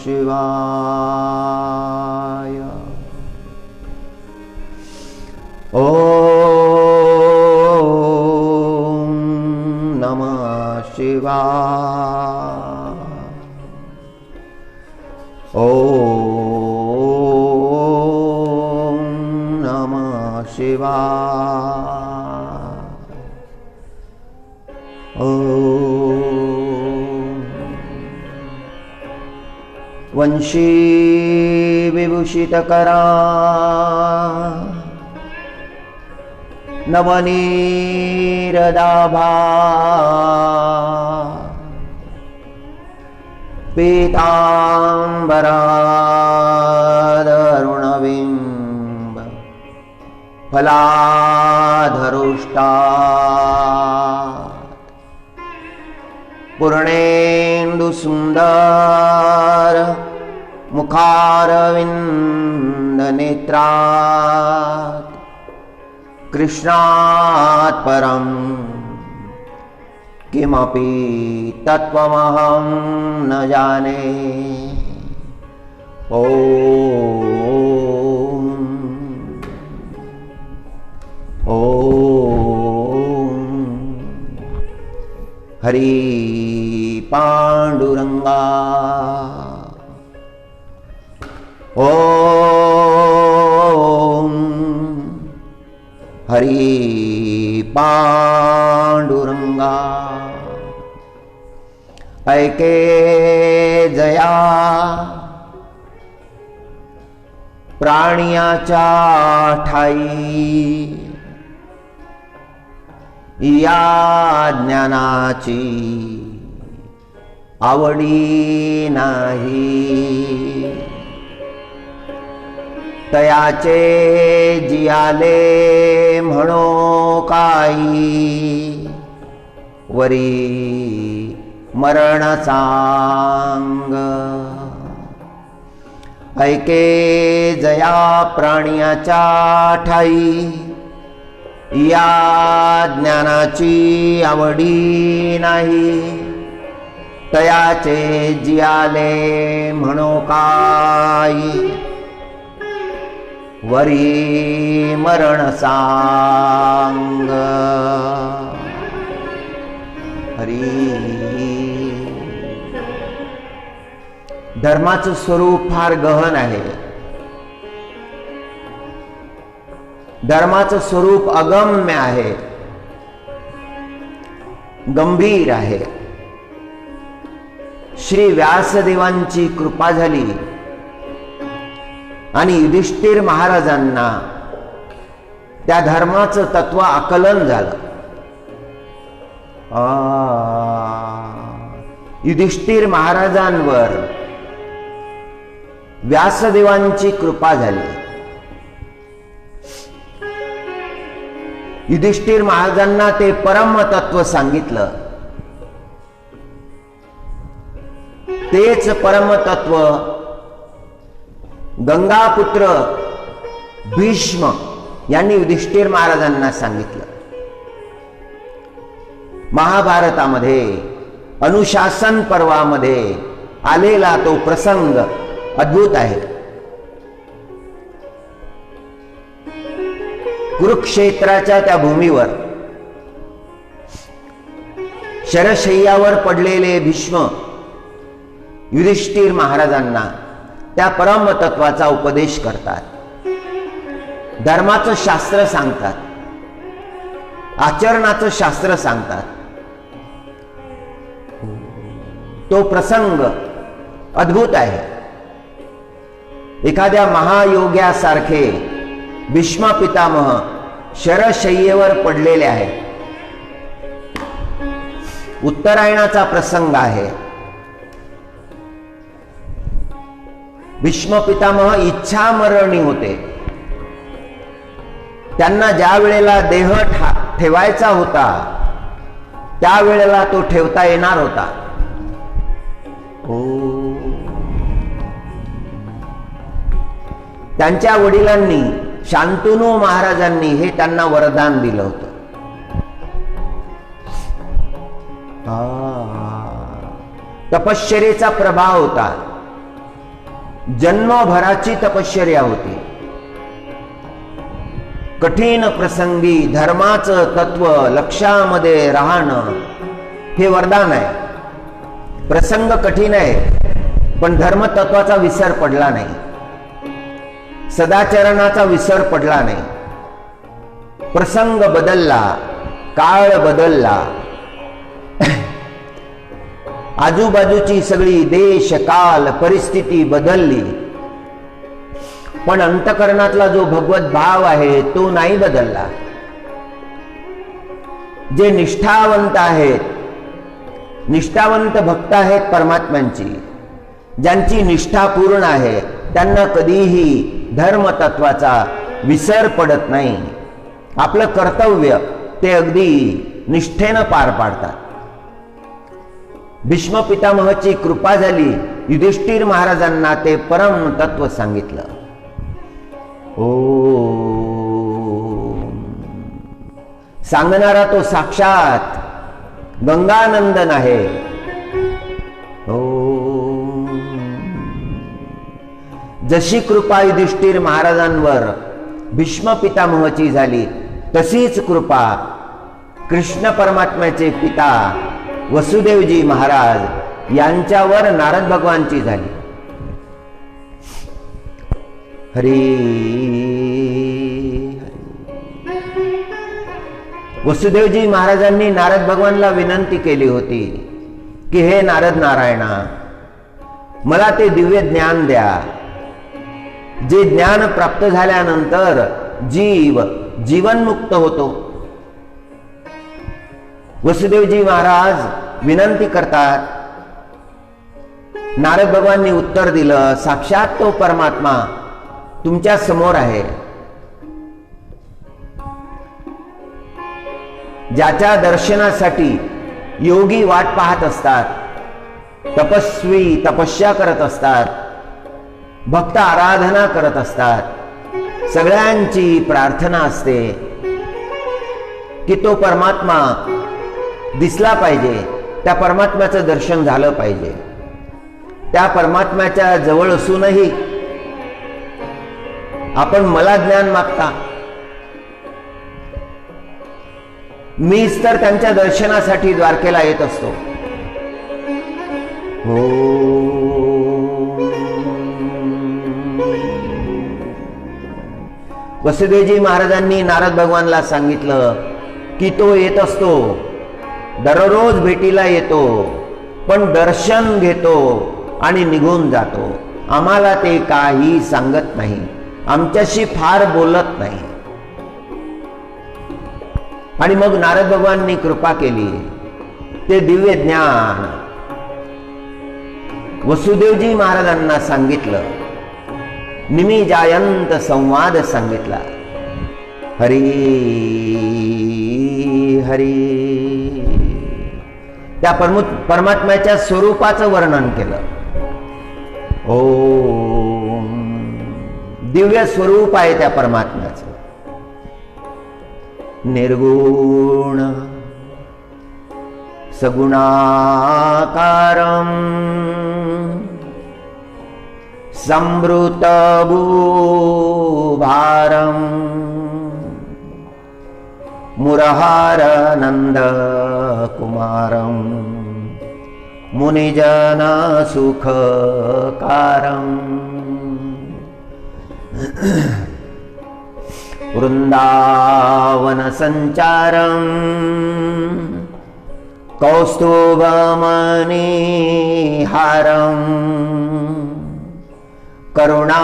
शिवाय। ॐ नमः शिवाय। ॐ नमः शिवाय। ॐ वंशी विभूषितकरा नवनीरदाभा पीताम्बरादरुणबिम्ब फलाधरुष्टा पूर्णेन्दुसुन्दर मुखारविन्दनेत्रात् कृष्णात् परं किमपि तत्त्वमहं न जाने। ॐ हरि पांडुरंगा। ॐ हरि पांडुरंगा। ऐके जया प्राणियाच्या ठाई या ज्ञानाची आवडी नाही। तयाचे जियाले म्हणो काही वरी मरण सांग। ऐके जया प्राणियाच्या ठाई या ज्ञानाची आवडी नाही। तयाचे जियाले म्हणो काही वरी मरण सांग। हरी धर्माचं स्वरूप फार गहन आहे। धर्माचं स्वरूप अगम्य आहे, गंभीर आहे। श्री व्यासदेवांची कृपा झाली आणि युधिष्ठिर महाराजांना त्या धर्माचं तत्व आकलन झालं। युधिष्ठिर महाराजांवर व्यासदेवांची कृपा झाली। युधिष्ठिर महाराजांना ते परम तत्व सांगितलं। तेच परम तत्व गंगापुत्र भीष्म यांनी युधिष्ठिर महाराजांना सांगितलं। महाभारतामध्ये अनुशासन पर्वामध्ये आलेला तो प्रसंग अद्भुत आहे। कुरुक्षेत्राच्या त्या भूमीवर शरशय्यावर पडलेले भीष्म युधिष्ठिर महाराजांना त्या परम तत्वाचा उपदेश करतात, धर्माचं शास्त्र सांगतात, आचरणाचं शास्त्र सांगतात। तो प्रसंग अद्भुत आहे। एखाद्या महायोग्यासारखे भीष्म पितामह शरशय्येवर पडलेले आहेत। उत्तरायणाचा प्रसंग आहे। भीष्म पितामह इच्छामरणी होते। त्यांना ज्या वेळेला देह ठेवायचा होता त्या वेळेला तो ठेवता येणार होता। त्यांच्या वडिलांनी शांतनु महाराजांनी हे त्यांना वरदान दिलं होतं। तपश्चर्येचा प्रभाव होता। जन्मभराची तपश्चर्या होती. कठीण प्रसंगी धर्माचं तत्व लक्षामध्ये राहणं हे वरदान आहे. प्रसंग कठीण आहे, पण धर्मतत्वाचा विसर पडला नाही, सदाचरणाचा विसर पडला नाही. प्रसंग बदलला, काळ बदलला, आजूबाजूची सगळी देश काल परिस्थिती बदलली, पण अंतकरणातला जो भगवत भाव आहे तो नाही बदलला. जे निष्ठावंत आहेत, निष्ठावंत भक्त आहेत परमात्म्यांची, ज्यांची निष्ठा पूर्ण आहे, त्यांना कधीही धर्मतत्वाचा विसर पडत नाही. आपलं कर्तव्य ते अगदी निष्ठेनं पार पाडतात. भीष्म पितामहाची कृपा झाली, युधिष्ठिर महाराजांना ते परम तत्व सांगितलं. ओ सांगणारा तो साक्षात गंगानंदन आहे. जशी कृपा युधिष्ठिर महाराजांवर भीष्म पितामहाची झाली, तशीच कृपा कृष्ण परमात्म्याचे पिता वसुदेवजी महाराज यांच्यावर नारद भगवानची झाली. हरी वसुदेवजी महाराजांनी नारद भगवानला विनंती केली होती की हे नारद नारायणा, मला ते दिव्य ज्ञान द्या, जे ज्ञान प्राप्त झाल्यानंतर जीव जीवनमुक्त होतो. वसुदेवजी महाराज विनंती करतात. नारद भगवाननी उत्तर दिलं, साक्षात तो परमात्मा तुमच्या समोर आहे, ज्याच्या दर्शनासाठी योगी वाट पाहत असतात, तपस्वी तपस्या करत असतात, भक्त आराधना करत असतात. सगळ्यांची प्रार्थना असते की तो परमात्मा दिसला पाहिजे, त्या परमात्म्याचं दर्शन झालं पाहिजे. त्या परमात्म्याच्या जवळ असूनही आपण मला ज्ञान मागता. मीच तर त्यांच्या दर्शनासाठी द्वारकेला येत असतो. वसुदेवजी महाराजांनी नारद भगवानला सांगितलं की तो येत असतो, दररोज भेटीला येतो, पण दर्शन घेतो आणि निघून जातो. आम्हाला ते काही सांगत नाही, आमच्याशी फार बोलत नाही. आणि मग नारद भगवाननी कृपा केली, ते दिव्य ज्ञान वसुदेवजी महाराजांना सांगितलं. निमी जायंत संवाद सांगितला. हरी हरी त्या परमात्म्याच्या स्वरूपाचं वर्णन केलं. ओम दिव्य स्वरूप आहे त्या परमात्म्याचं. निर्गुण सगुणाकारं संभृतभूभारं मुरहारनन्दकुमारं मुनिजनसुखकारम् वृन्दावनसञ्चारं कौस्तुभमणिहारं करुणापारावारं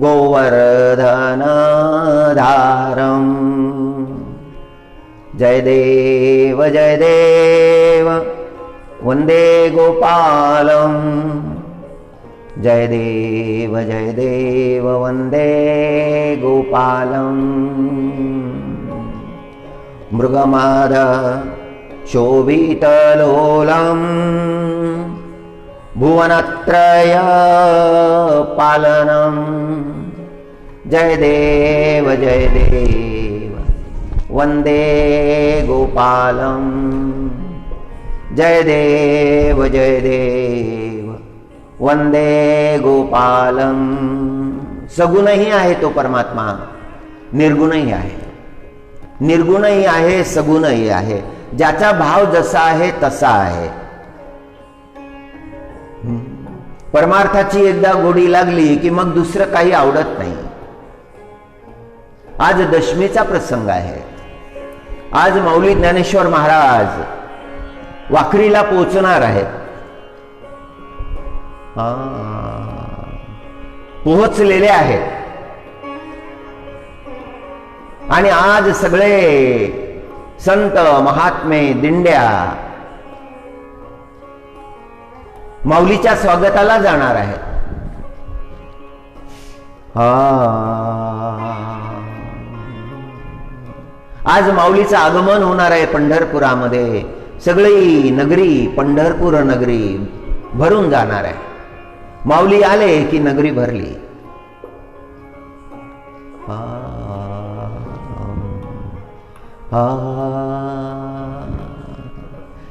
गोवर्धनधारं जय देव वन्दे गोपालम् जय देव वन्दे गोपालम् मृगमाद शोभितलोलम् भुवनत्रय पालनम् जय देव वन्दे गोपालम् जय देव जय देव वंदे गोपालम. सगुणही आहे तो परमात्मा, निर्गुणही आहे. निर्गुणही आहे, सगुणही आहे. ज्याचा भाव जसा आहे तसा आहे. परमार्थाची एकदा गोडी लागली की मग दुसरं काही आवडत नाही. आज दशमीचा प्रसंग आहे. आज माऊली ज्ञानेश्वर महाराज वाखरीला पोहोचणार आहेत. पोहोचलेले आहेत. आणि आज सगळे संत महात्मे दिंड्या माऊलीच्या स्वागताला जाणार आहेत. आज माऊलीचं आगमन होणार आहे पंढरपुरामध्ये. सगळी नगरी, पंढरपूर नगरी भरून जाणार आहे. माऊली आले की नगरी भरली.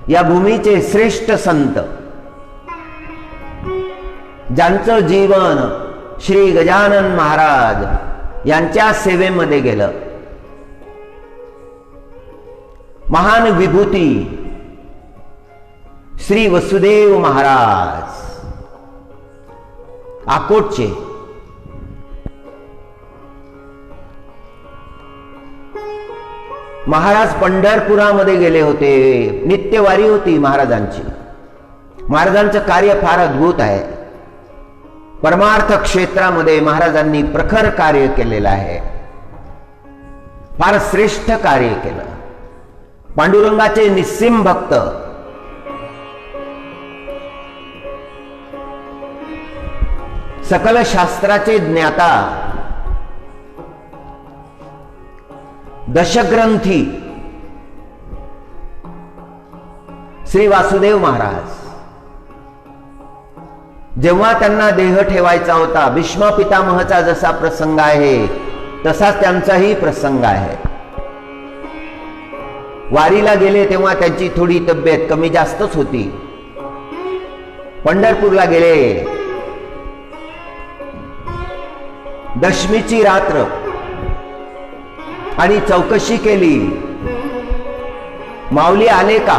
या भूमीचे श्रेष्ठ संत, ज्यांचं जीवन श्री गजानन महाराज यांच्या सेवेमध्ये गेलं. महान विभूती श्री वसुदेव महाराज अकोटचे, महाराज पंढरपुरामध्ये गेले होते. नित्यवारी होती महाराजांची. महाराजांचं कार्य फार अद्भुत आहे. परमार्थ क्षेत्रामध्ये महाराजांनी प्रखर कार्य केलेलं आहे. फार श्रेष्ठ कार्य केलं. पांडुरंगाचे निस्सीम भक्त, सकल शास्त्राचे ज्ञाता, दशग्रंथी श्री वासुदेव महाराज. जेव्हा त्यांना देह ठेवायचा होता, भीष्म पितामहाचा जसा प्रसंग आहे तसाच त्यांचाही प्रसंग आहे. वारीला गेले तेव्हा त्यांची थोडी तब्येत कमी जास्तच होती. पंढरपूरला गेले. दशमीची रात्र आणि चौकशी केली. माऊली आले का,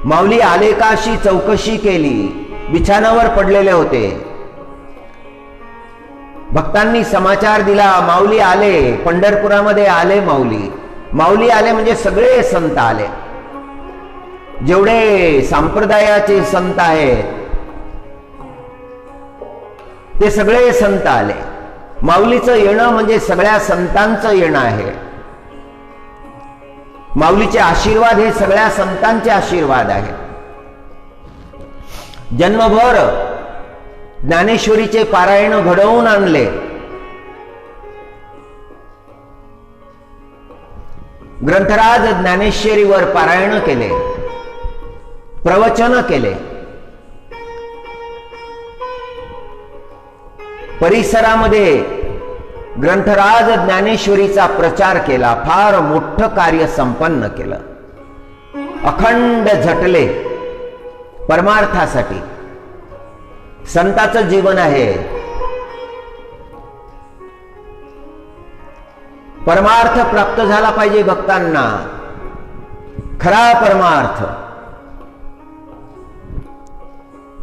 माऊली आले का अशी चौकशी केली. बिछाणावर पडलेले होते. भक्तांनी समाचार दिला, माऊली आले, पंढरपुरामध्ये आले माऊली. माऊली आले म्हणजे सगळे संत आले. जेवढे संप्रदायाचे संत आहेत ते सगळे संत आले. माऊलीचं येणं म्हणजे सगळ्या संतांचं येणं आहे. माऊलीचे आशीर्वाद हे सगळ्या संतांचे आशीर्वाद आहे. जन्मभर ज्ञानेश्वरीचे पारायण घडवून आणले. ग्रंथराज ज्ञानेश्वरीवर पारायण केले, प्रवचन केले. परिसरामध्ये ग्रंथराज ज्ञानेश्वरीचा प्रचार केला. फार मोठं कार्य संपन्न केलं. अखंड झटले परमार्थासाठी. संताचं जीवन आहे. परमार्थ प्राप्त झाला पाहिजे भक्तांना. खरा परमार्थ,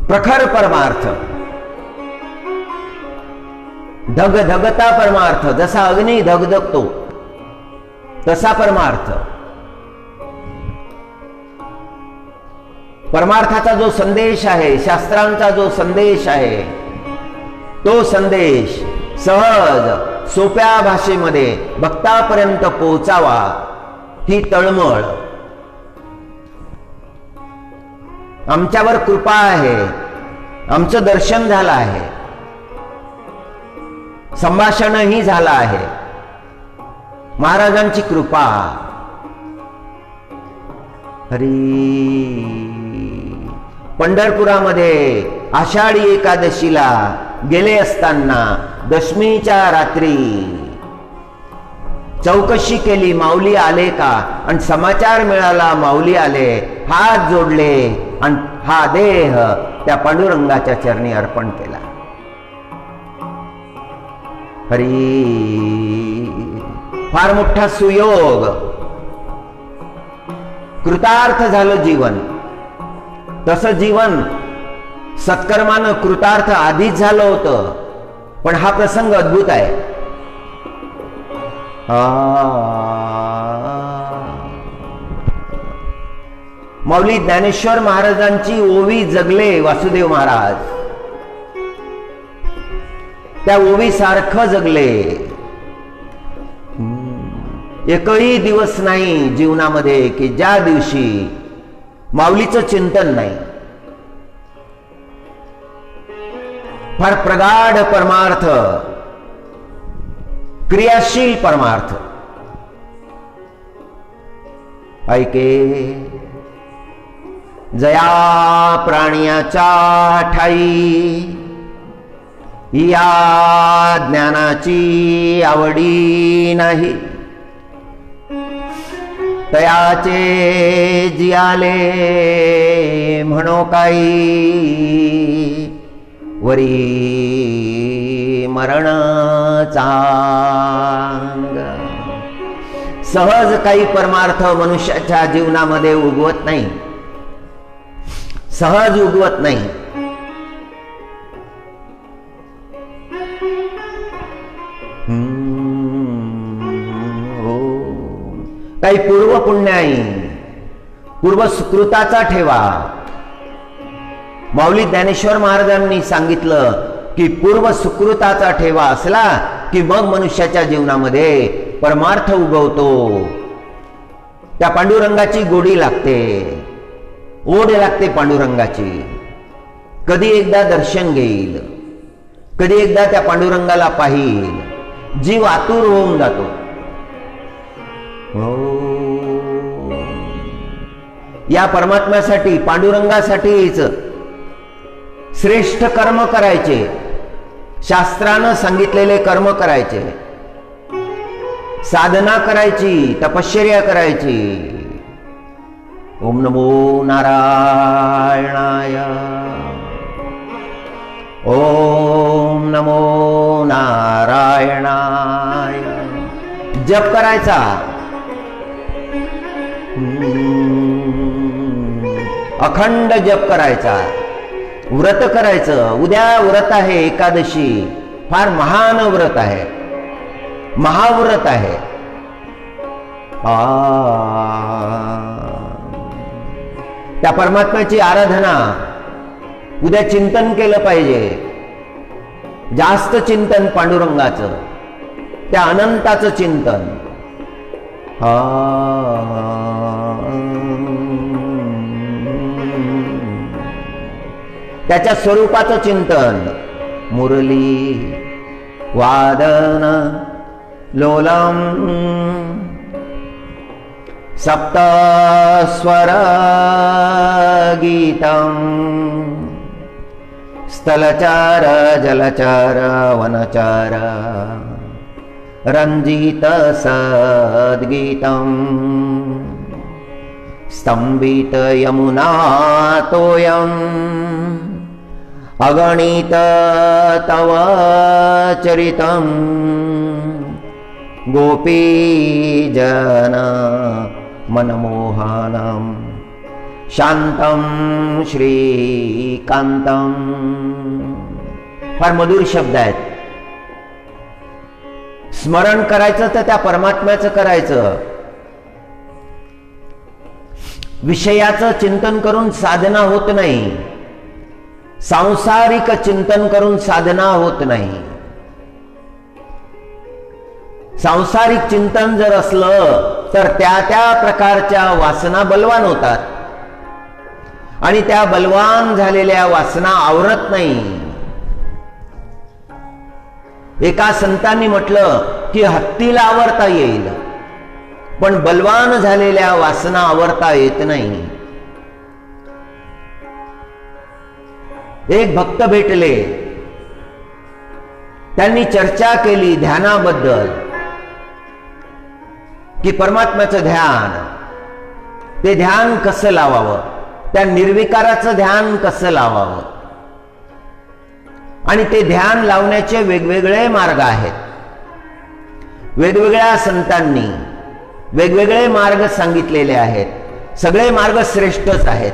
प्रखर परमार्थ, धगधगता परमार्थ. जसा अग्नी धगधगतो तसा परमार्थ. परमार्थाचा जो संदेश आहे, शास्त्रांचा जो संदेश आहे, तो संदेश सहज सोप्या भाषेमध्ये भक्तापर्यंत पोहोचावा ही तळमळ. आमच्यावर कृपा आहे. आमचं दर्शन झालं आहे, संभाषणही झालं आहे. महाराजांची कृपा. हरी. पंढरपुरामध्ये आषाढी एकादशीला गेले असताना दशमीच्या रात्री चौकशी केली माऊली आले का, आणि समाचार मिळाला माऊली आले. हात जोडले आणि हा देह त्या पांडुरंगाच्या चरणी अर्पण केला. हरी, फार मोठा सुयोग. कृतार्थ झालं जीवन. तसं जीवन सत्कर्मानं कृतार्थ आधीच झालं होतं, पण हा प्रसंग अद्भुत आहे. माऊली ज्ञानेश्वर महाराजांची ओवी जगले वासुदेव महाराज. त्या ओवी सारखं जगले. एकही दिवस नाही जीवनामध्ये की ज्या दिवशी माऊलीचं चिंतन नाही. फार प्रगाढ परमार्थ, क्रियाशील परमार्थ. ऐके जया प्राण्याच्या ठाई, या ज्ञानाची आवडी नाही. तयाचे जियाले म्हणो काही, वरी मरण चांग. सहज काही परमार्थ मनुष्याच्या जीवनामध्ये उगवत नाही, सहज उगवत नाही. काही पूर्व पुण्याई, पूर्व सुकृताचा ठेवा. माऊली ज्ञानेश्वर महाराजांनी सांगितलं की पूर्व सुकृताचा ठेवा असला की मग मनुष्याच्या जीवनामध्ये परमार्थ उगवतो. त्या पांडुरंगाची गोडी लागते, ओढ लागते पांडुरंगाची. कधी एकदा दर्शन घेईल, कधी एकदा त्या पांडुरंगाला पाहिल, जीव आतुर होऊन जातो. या परमात्म्यासाठी, पांडुरंगासाठीच श्रेष्ठ कर्म करायचे, शास्त्रानं सांगितलेले कर्म करायचे, साधना करायची, तपश्चर्या करायची. ओम नमो नारायणाय, ओम नमो नारायणाय. जप करायचा, अखंड जप करायचा, व्रत करायचं. उद्या व्रत आहे एकादशी, फार महान व्रत आहे, महाव्रत आहे. त्या परमात्म्याची आराधना उद्या चिंतन केलं पाहिजे. जास्त चिंतन पांडुरंगाचं, त्या अनंताचं चिंतन. त्याच्या स्वरूपाचं चिंतन. मुरली वादन लोलम सप्तस्वर गीतम, स्थलचार जलचार वनचार रंजित सद्गीतम, स्तंभित यमुना तोयम, अगणित तव चरितम, गोपी जन मनमोहनम, शांतम श्रीकांतम. फार मधुर शब्द आहेत. स्मरण करायचं तर त्या परमात्म्याचं करायचं. विषयाचं चिंतन करून साधना होत नाही, सांसारिक चिंतन करून साधना होत नाही. सांसारिक चिंतन जर असलं तर त्या त्या प्रकारच्या वासना बलवान होतात, आणि त्या बलवान झालेल्या वासना आवरत नाही. एका संतांनी म्हटलं की हत्तीला आवरता येईल, पण बलवान झालेल्या वासना आवरता येत नाही. एक भक्त भेटले, त्यांनी चर्चा केली ध्यानाबद्दल. की परमात्म्याचं ध्यान, ते ध्यान कसं लावावं, त्या निर्विकाराचं ध्यान कसं लावावं, आणि ते ध्यान लावण्याचे वेगवेगळे मार्ग आहेत. वेगवेगळ्या संतांनी वेगवेगळे मार्ग सांगितलेले आहेत. सगळे मार्ग श्रेष्ठच आहेत.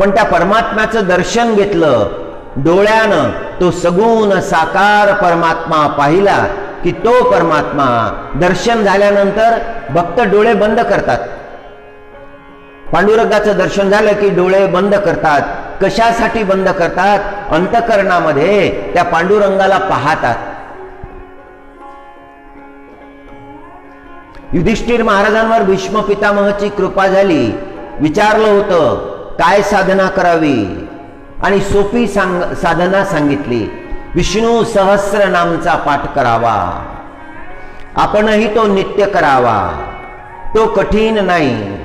पण त्या परमात्म्याचं दर्शन घेतलं डोळ्यानं, तो सगुण साकार परमात्मा पाहिला की तो परमात्मा दर्शन झाल्यानंतर भक्त डोळे बंद करतात. पांडुरंगाचं दर्शन झालं की डोळे बंद करतात. कशासाठी बंद करतात? अंतःकरणामध्ये त्या पांडुरंगाला पाहतात. युधिष्ठिर महाराजांवर भीष्म पितामहाची कृपा झाली. विचारलं होतं काय साधना करावी, आणि सोपी साधना सांगितली. विष्णू सहस्र नामचा पाठ करावा. आपणही तो नित्य करावा. तो कठीण नाही.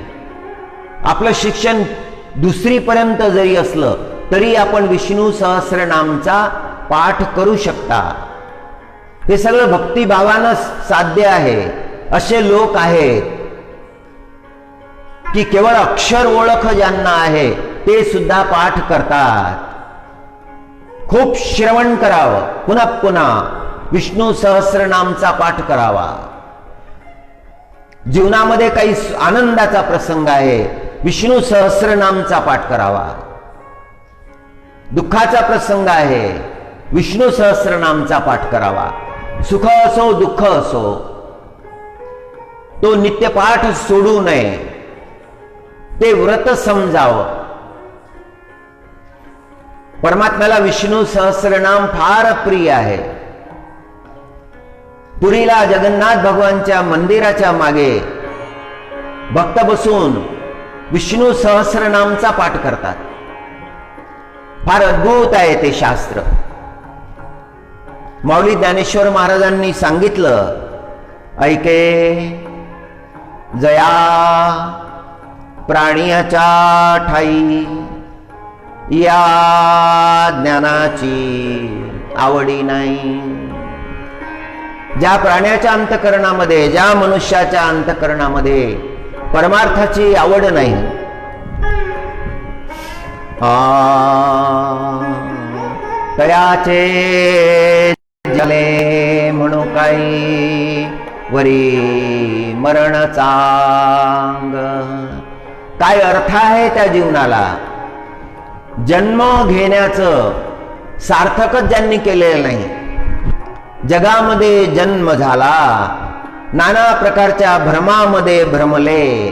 आपलं शिक्षण दुसरीपर्यंत जरी असलं तरी आपण विष्णू सहस्र नामचा पाठ करू शकता. हे सगळं भक्तिभावानं साध्य आहे. असे लोक आहेत की केवळ अक्षर ओळख ज्यांना आहे ते सुद्धा पाठ करतात. खूप श्रवण करावं, पुन्हा पुन्हा विष्णू सहस्रनामचा पाठ करावा. जीवनामध्ये काही आनंदाचा प्रसंग आहे, विष्णू सहस्रनामचा पाठ करावा. दुःखाचा प्रसंग आहे, विष्णू सहस्रनामचा पाठ करावा. सुख असो दुःख असो, तो नित्यपाठ सोडू नये. ते व्रत समजावं. परमात्म्याला विष्णू सहस्रनाम फार प्रिय आहे. पुरीला जगन्नाथ भगवानच्या मंदिराच्या मागे भक्त बसून विष्णू सहस्रनामचा पाठ करतात. फार अद्भुत आहे ते शास्त्र. माऊली ज्ञानेश्वर महाराजांनी सांगितलं, ऐके जया प्राण्याच्या ठाई या ज्ञानाची आवडी नाही. ज्या प्राण्याच्या अंतःकरणामध्ये, ज्या मनुष्याच्या अंतःकरणामध्ये परमार्थाची आवड नाही, तयाचे जले म्हणू काही वरी मरण चांग. काय अर्थ आहे त्या जीवनाला? जन्म घेण्याचं सार्थकच ज्यांनी केलेलं नाही. जगामध्ये जन्म झाला, नाना प्रकारच्या भ्रमामध्ये भ्रमले,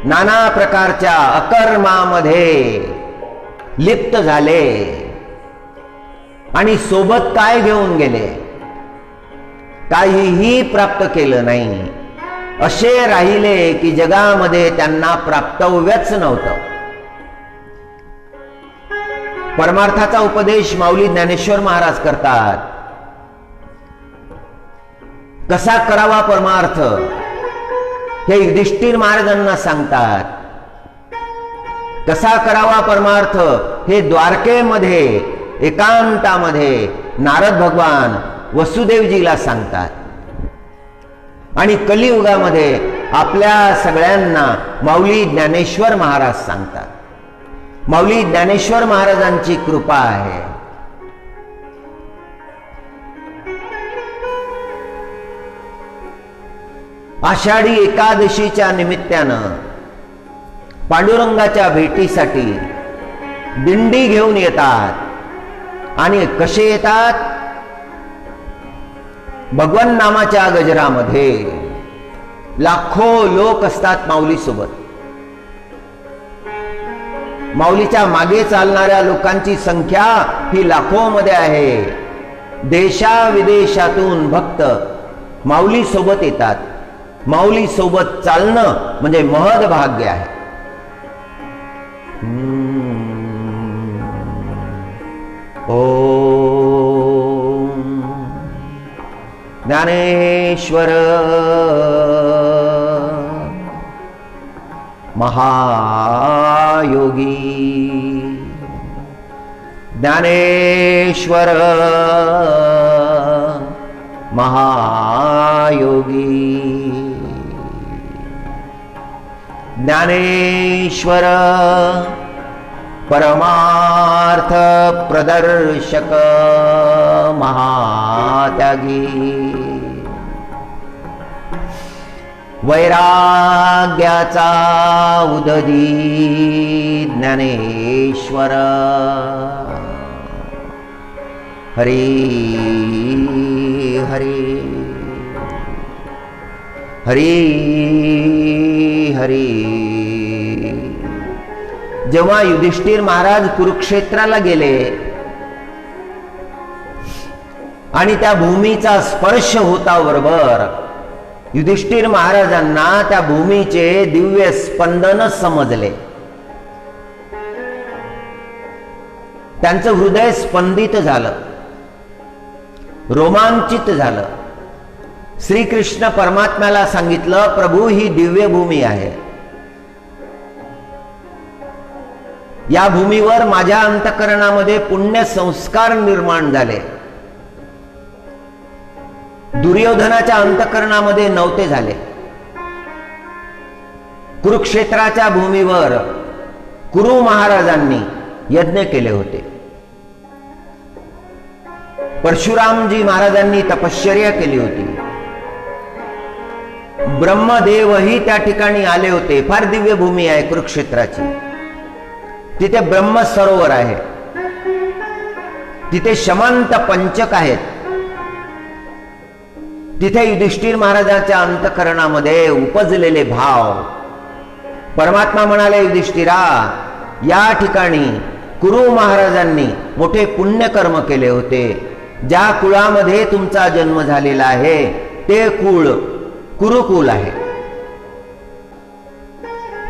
नाना प्रकारच्या अकर्मामध्ये लिप्त झाले, आणि सोबत काय घेऊन गेले? काहीही प्राप्त केलं नाही. असे राहिले की जगामध्ये त्यांना प्राप्तव्यच नव्हतं. परमार्थाचा उपदेश माऊली ज्ञानेश्वर महाराज करतात. कसा करावा परमार्थ हे युधिष्ठिर महाराजांना सांगतात. कसा करावा परमार्थ हे द्वारकेमध्ये एकांतामध्ये नारद भगवान वसुदेवजीला सांगतात. आणि कलियुगामध्ये आपल्या सगळ्यांना माऊली ज्ञानेश्वर महाराज सांगतात. माऊली ज्ञानेश्वर महाराजांची कृपा आहे. आषाढी एकादशीच्या निमित्तानं पांडुरंगाच्या भेटीसाठी दिंडी घेऊन येतात. आणि कसे येतात? भगवान नामाच्या गजरामध्ये लाखो लोक असतात माऊली सोबत. माऊलीच्या मागे चालणाऱ्या लोकांची संख्या ही लाखो मध्ये आहे. देशाविदेशातून भक्त माऊली सोबत येतात. माऊली सोबत चालणं म्हणजे महद भाग्य आहे. ओम ज्ञानेश्वर महायोगी ज्ञानेश्वर महायोगी। ज्ञानेश्वर परमार्थ प्रदर्शक महात्यागी। वैराग्याचा उदधी ज्ञानेश्वर। हरी हरी हरी हरी। जेव्हा युधिष्ठिर महाराज कुरुक्षेत्राला गेले आणि त्या भूमीचा स्पर्श होता बरोबर, युधिष्ठिर महाराजांना त्या भूमीचे दिव्य स्पंदन समजले। त्यांचं हृदय स्पंदित झालं, रोमांचित झालं। श्रीकृष्ण परमात्म्याला सांगितलं, प्रभू ही दिव्य भूमी आहे, या भूमीवर माझ्या अंतःकरणामध्ये पुण्य संस्कार निर्माण झाले, दुर्योधनाच्या अंतःकरणामध्ये नव्हते झाले। कुरुक्षेत्राच्या भूमीवर कुरु महाराजांनी यज्ञ केले होते, परशुरामजी महाराजांनी तपश्चर्या केली होती, ब्रह्मदेवही त्या ठिकाणी आले होते। फार दिव्य भूमी आहे कुरुक्षेत्राची, तिथे ब्रह्म सरोवर आहे, तिथे शमंत पंचक आहेत, तिथे युधिष्ठिर महाराजांच्या अंतःकरणामध्ये उपजलेले भाव। परमात्मा म्हणाले, युधिष्ठिरा, या ठिकाणी कुरु महाराजांनी मोठे पुण्यकर्म केले होते, ज्या कुळामध्ये तुमचा जन्म झालेला आहे ते कुळ कुरुकुल आहे।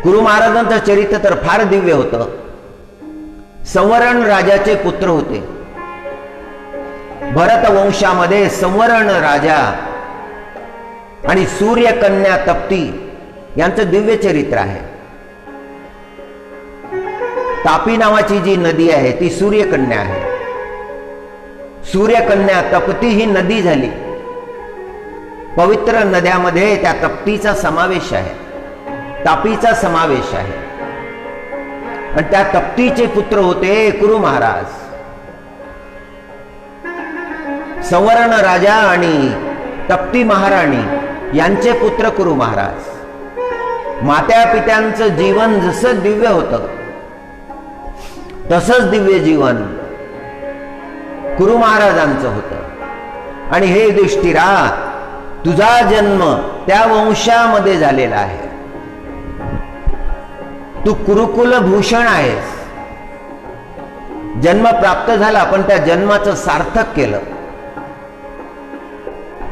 कुरु महाराजांचं चरित्र तर फार दिव्य होतं। संवरण राजाचे पुत्र होते। भरत वंशामध्ये संवरण राजा आणि सूर्यकन्या तप्ती यांचं दिव्य चरित्र आहे। तापी नावाची जी नदी आहे ती सूर्यकन्या आहे। सूर्यकन्या तप्ती ही नदी झाली। पवित्र नद्यामध्ये त्या तप्तीचा समावेश आहे, तापीचा समावेश आहे। आणि त्या तप्तीचे पुत्र होते कुरु महाराज। संवरण राजा आणि तप्ती महाराणी यांचे पुत्र कुरु महाराज। मात्या पित्यांचं जीवन जसं दिव्य होतं तसंच दिव्य जीवन कुरु महाराजांचं होतं। आणि हे युधिष्ठिरा, तुझा जन्म त्या वंशामध्ये झालेला आहे, तू कुरुकुल भूषण आहेस। जन्म प्राप्त झाला पण त्या जन्माचं सार्थक केलं,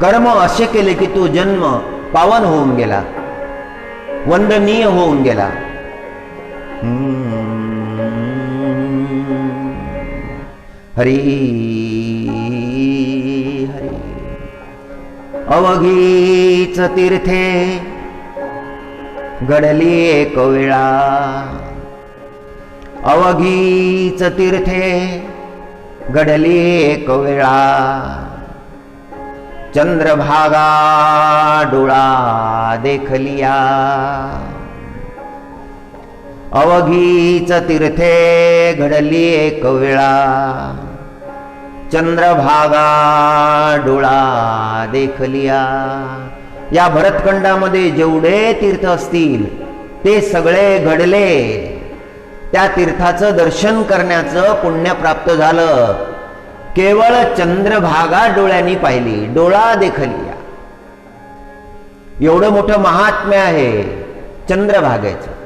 कर्म असे केले की तो जन्म पावन होऊन गेला, वंदनीय होऊन गेला। हरी हरी। अवघीच तीर्थे घडली एक वेळा, अवघीच तीर्थे घडली एक वेळा, चंद्रभागा डोळा देखलिया। अवघीच तीर्थे घडली एक वेळा, चंद्रभागा डोळा देखलिया। या भरतखंडामध्ये जेवढे तीर्थ असतील ते सगळे घडले, त्या तीर्थाचं दर्शन करण्याचं पुण्य प्राप्त झालं। केवळ चंद्रभागा डोळ्यांनी पाहिली, डोळा देखलिया। एवढं मोठं महात्म्य आहे चंद्रभागेचं।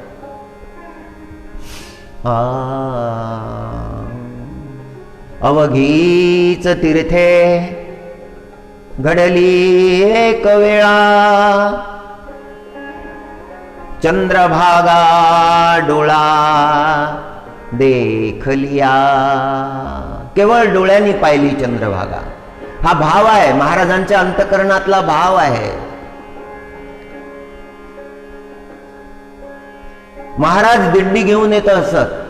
अवघीच तीर्थे घडली एक वेळा, चंद्रभागा डोळा देखलिया। केवळ डोळ्यांनी पाहिली चंद्रभागा। हा भाव आहे, महाराजांच्या अंतःकरणातला भाव आहे। महाराज दिंडी घेऊन येत असत,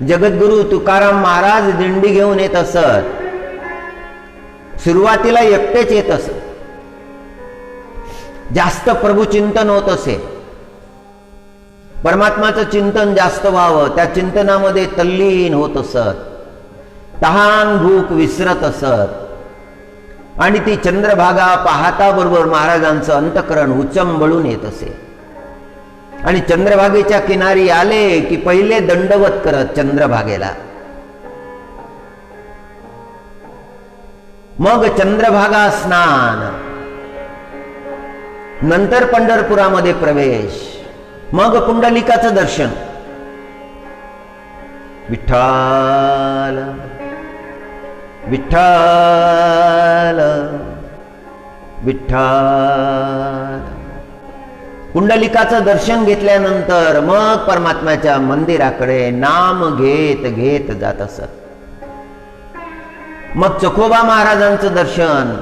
जगद्गुरु तुकाराम महाराज दिंडी घेऊन येत असत। सुरुवातीला एकटेच येत असत, जास्त प्रभू चिंतन होत असे, परमात्माचं चिंतन जास्त व्हावं, त्या चिंतनामध्ये तल्लीन होत असत, तहान भूक विसरत असत आणि ती चंद्रभागा पाहता बरोबर महाराजांचं अंतकरण उचंबळून येत असे आणि चंद्रभागेच्या किनारी आले की पहिले दंडवत करत चंद्रभागेला, मग चंद्रभागा स्नान, नंतर पंढरपुरामध्ये प्रवेश, मग पुंडलिकाचं दर्शन. विठ्ठल विठ्ठल विठ्ठल. पुंडलिकाचं दर्शन घेतल्यानंतर मग परमात्म्याच्या मंदिराकडे नाम घेत घेत जात असत. मग चकोबा महाराजांचं दर्शन,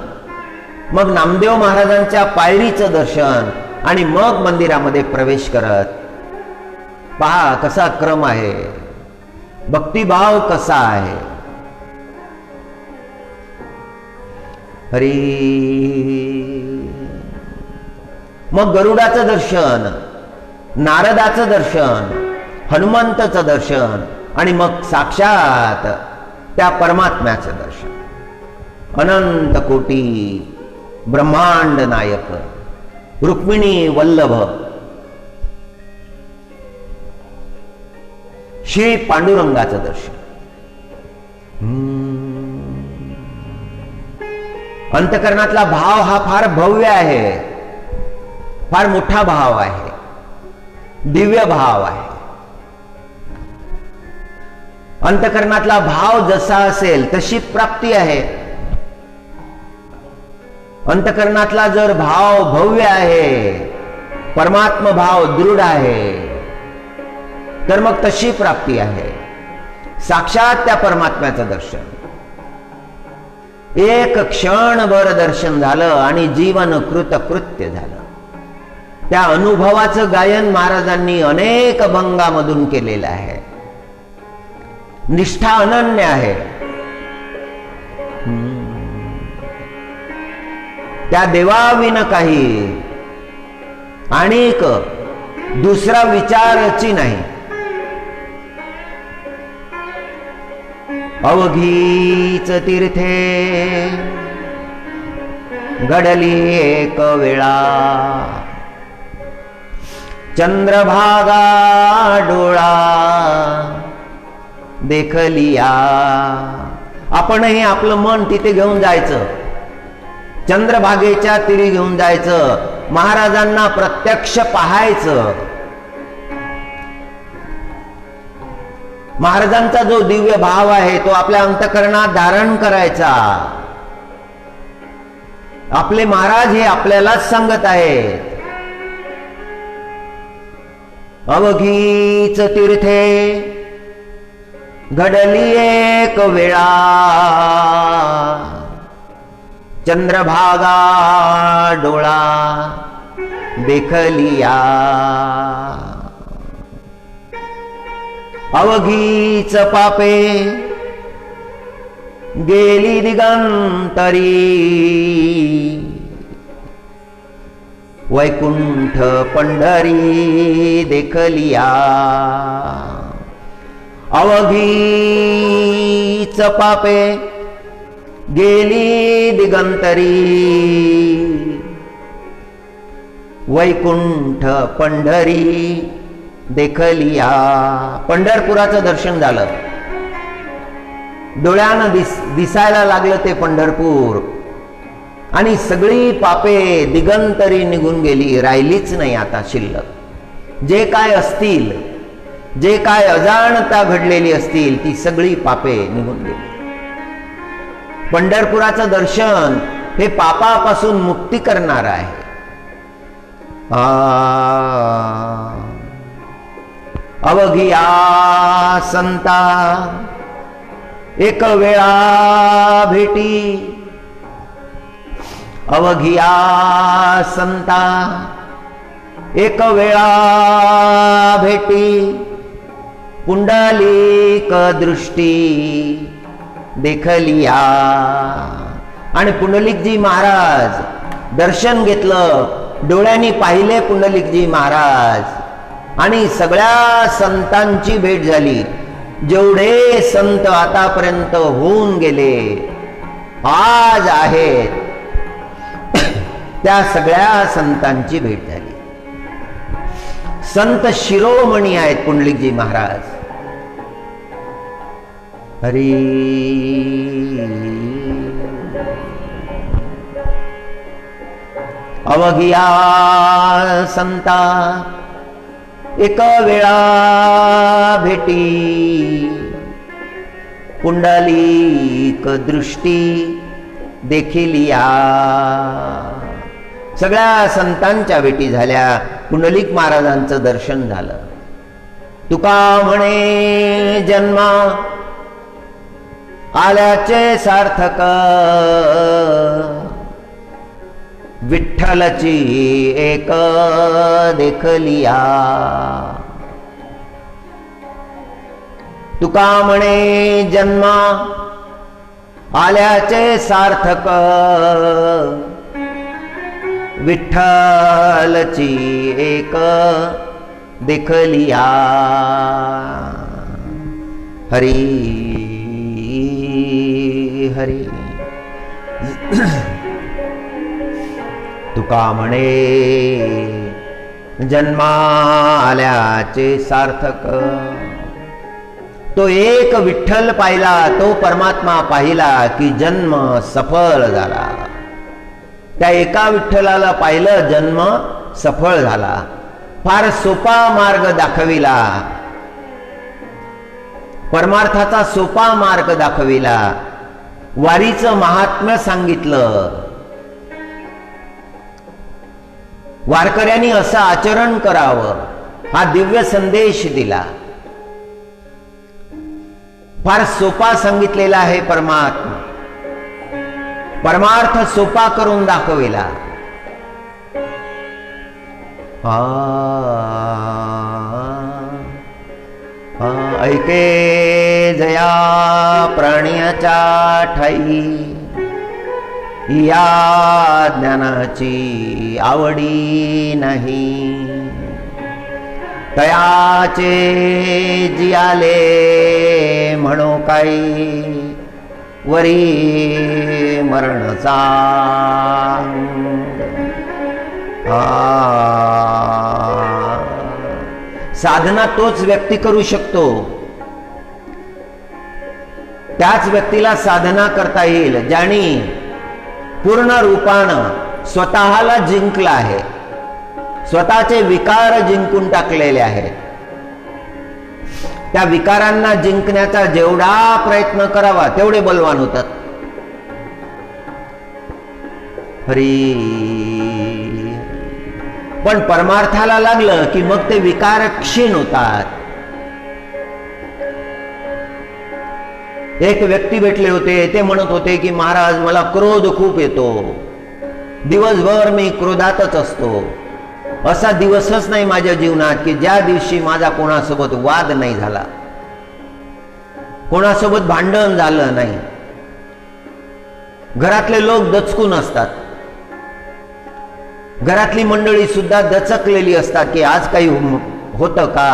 मग नामदेव महाराजांच्या पायरीचं दर्शन आणि मग मंदिरामध्ये प्रवेश करत. पहा कसा क्रम आहे, भक्तिभाव कसा आहे. हरी. मग गरुडाचं दर्शन, नारदाचं दर्शन, हनुमंताचं दर्शन आणि मग साक्षात त्या परमात्म्याचं दर्शन. अनंत कोटी ब्रह्मांड नायक रुक्मिणी वल्लभ श्री पांडुरंगाचं दर्शन. अंतकरणातला भाव हा फार भव्य आहे, फार मोठा भाव आहे, दिव्य भाव आहे. अंतकरणातला भाव जसा असेल तशी प्राप्ती आहे. अंतकरणातला जर भाव भव्य आहे, परमात्म भाव दृढ आहे, तर मग तशी प्राप्ती आहे. साक्षात त्या परमात्म्याचं दर्शन. एक क्षणभर दर्शन झालं आणि जीवन कृतकृत्य झालं. त्या अनुभवाचं गायन महाराजांनी अनेक अभंगामधून केलेलं आहे. निष्ठा अनन्य आहे. त्या देवाविन काही आणिक दुसरा विचारची नाही. अवघीच तीर्थे घडली एक वेळा, चंद्रभागा डोळा देखलिया. आपणही आपलं मन तिथे घेऊन जायचं, चंद्रभागेच्या तीरी घेऊन जायचं, महाराजांना प्रत्यक्ष पाहायचं. महाराजांचा जो दिव्य भाव आहे तो आपल्या अंतकरणात धारण करायचा. आपले महाराज हे आपल्यालाच सांगत आहेत. अवघीच तीर्थे घडली एक वेळा, चंद्रभागा डोळा देखलिया. अवघीच पापे गेली दिगंतरी, वैकुंठ पंढरी देखलिया. अवघीच पापे गेली दिगंतरी, वैकुंठ पंढरी देखलिया. पंढरपुराचं दर्शन झालं, डोळ्यानं दिसायला लागलं ते पंढरपूर आणि सगळी पापे दिगंतरी निघून गेली, राहिलीच नाही आता शिल्लक. जे काय असतील, जे काय अजाणता घडलेली असतील ती सगळी पापे निघून गेली. पंढरपुराचं दर्शन हे पापापासून मुक्ती करणार आहे. अवघिया संता एक वेळा भेटी, अवघिया संता एक वेळा भेटी, पुंडलिक दृष्टी देखलिया. आणि पुंडलिकजी महाराज दर्शन घेतलं, डोळ्यांनी पाहिले पुंडलिकजी महाराज, आणि सगळ्या संतांची भेट झाली. जेवढे संत आतापर्यंत होऊन गेले, आज आहेत, त्या सगळ्या संतांची भेट झाली. संत शिरोमणी आहेत पुंडलिकजी महाराज. हरी अवघिया संता एक वेळा भेटी, पुंडलिक दृष्टी देखिलिया. सगळ्या संतांच्या भेटी झाल्या, पुंडलिक महाराजांचं दर्शन झालं. तुका म्हणे जन्मा आल्याचे सार्थक, विठ्ठलची एक देखलिया. तुका म्हणे जन्मा आल्याचे सार्थक, विठ्ठलची एक देखलिया. हरी हरी. तुका म्हणे जन्मा आल्याचे सार्थक. तो एक विठ्ठल पाहिला, तो परमात्मा पाहिला की जन्म सफळ झाला. त्या एका विठ्ठलाला पाहिलं, जन्म सफळ झाला. फार सोपा मार्ग दाखविला, परमार्थाचा सोपा मार्ग दाखविला. वारीचं महात्म्य सांगितलं. वारकऱ्यांनी असं आचरण करावं, हा दिव्य संदेश दिला. फार सोपा सांगितलेला आहे परमात्मा. परमार्थ सोपा करून दाखविला. ऐके जया प्राण्याच्या ठाई, या ज्ञानाची आवडी नाही. तयाचे जियाले म्हणो काही, वरी मरणचा. साधना तोच व्यक्ती करू शकतो, त्याच व्यक्तीला साधना करता येईल ज्याने पूर्ण रूपानं स्वतःला जिंकलं आहे, स्वतःचे विकार जिंकून टाकलेले आहेत. त्या विकारांना जिंकण्याचा जेवढा प्रयत्न करावा तेवढे बलवान होतात. हरी. पण परमार्थाला लागलं की मग ते विकार क्षीण होतात. एक व्यक्ती भेटले होते, ते म्हणत होते की महाराज मला क्रोध खूप येतो, दिवसभर मी क्रोधातच असतो. असा दिवसच नाही माझ्या जीवनात की ज्या दिवशी माझा कोणासोबत वाद नाही झाला, कोणासोबत भांडण झालं नाही. घरातले लोक दचकून असतात, घरातली मंडळी सुद्धा दचकलेली असतात की आज काही होतं का.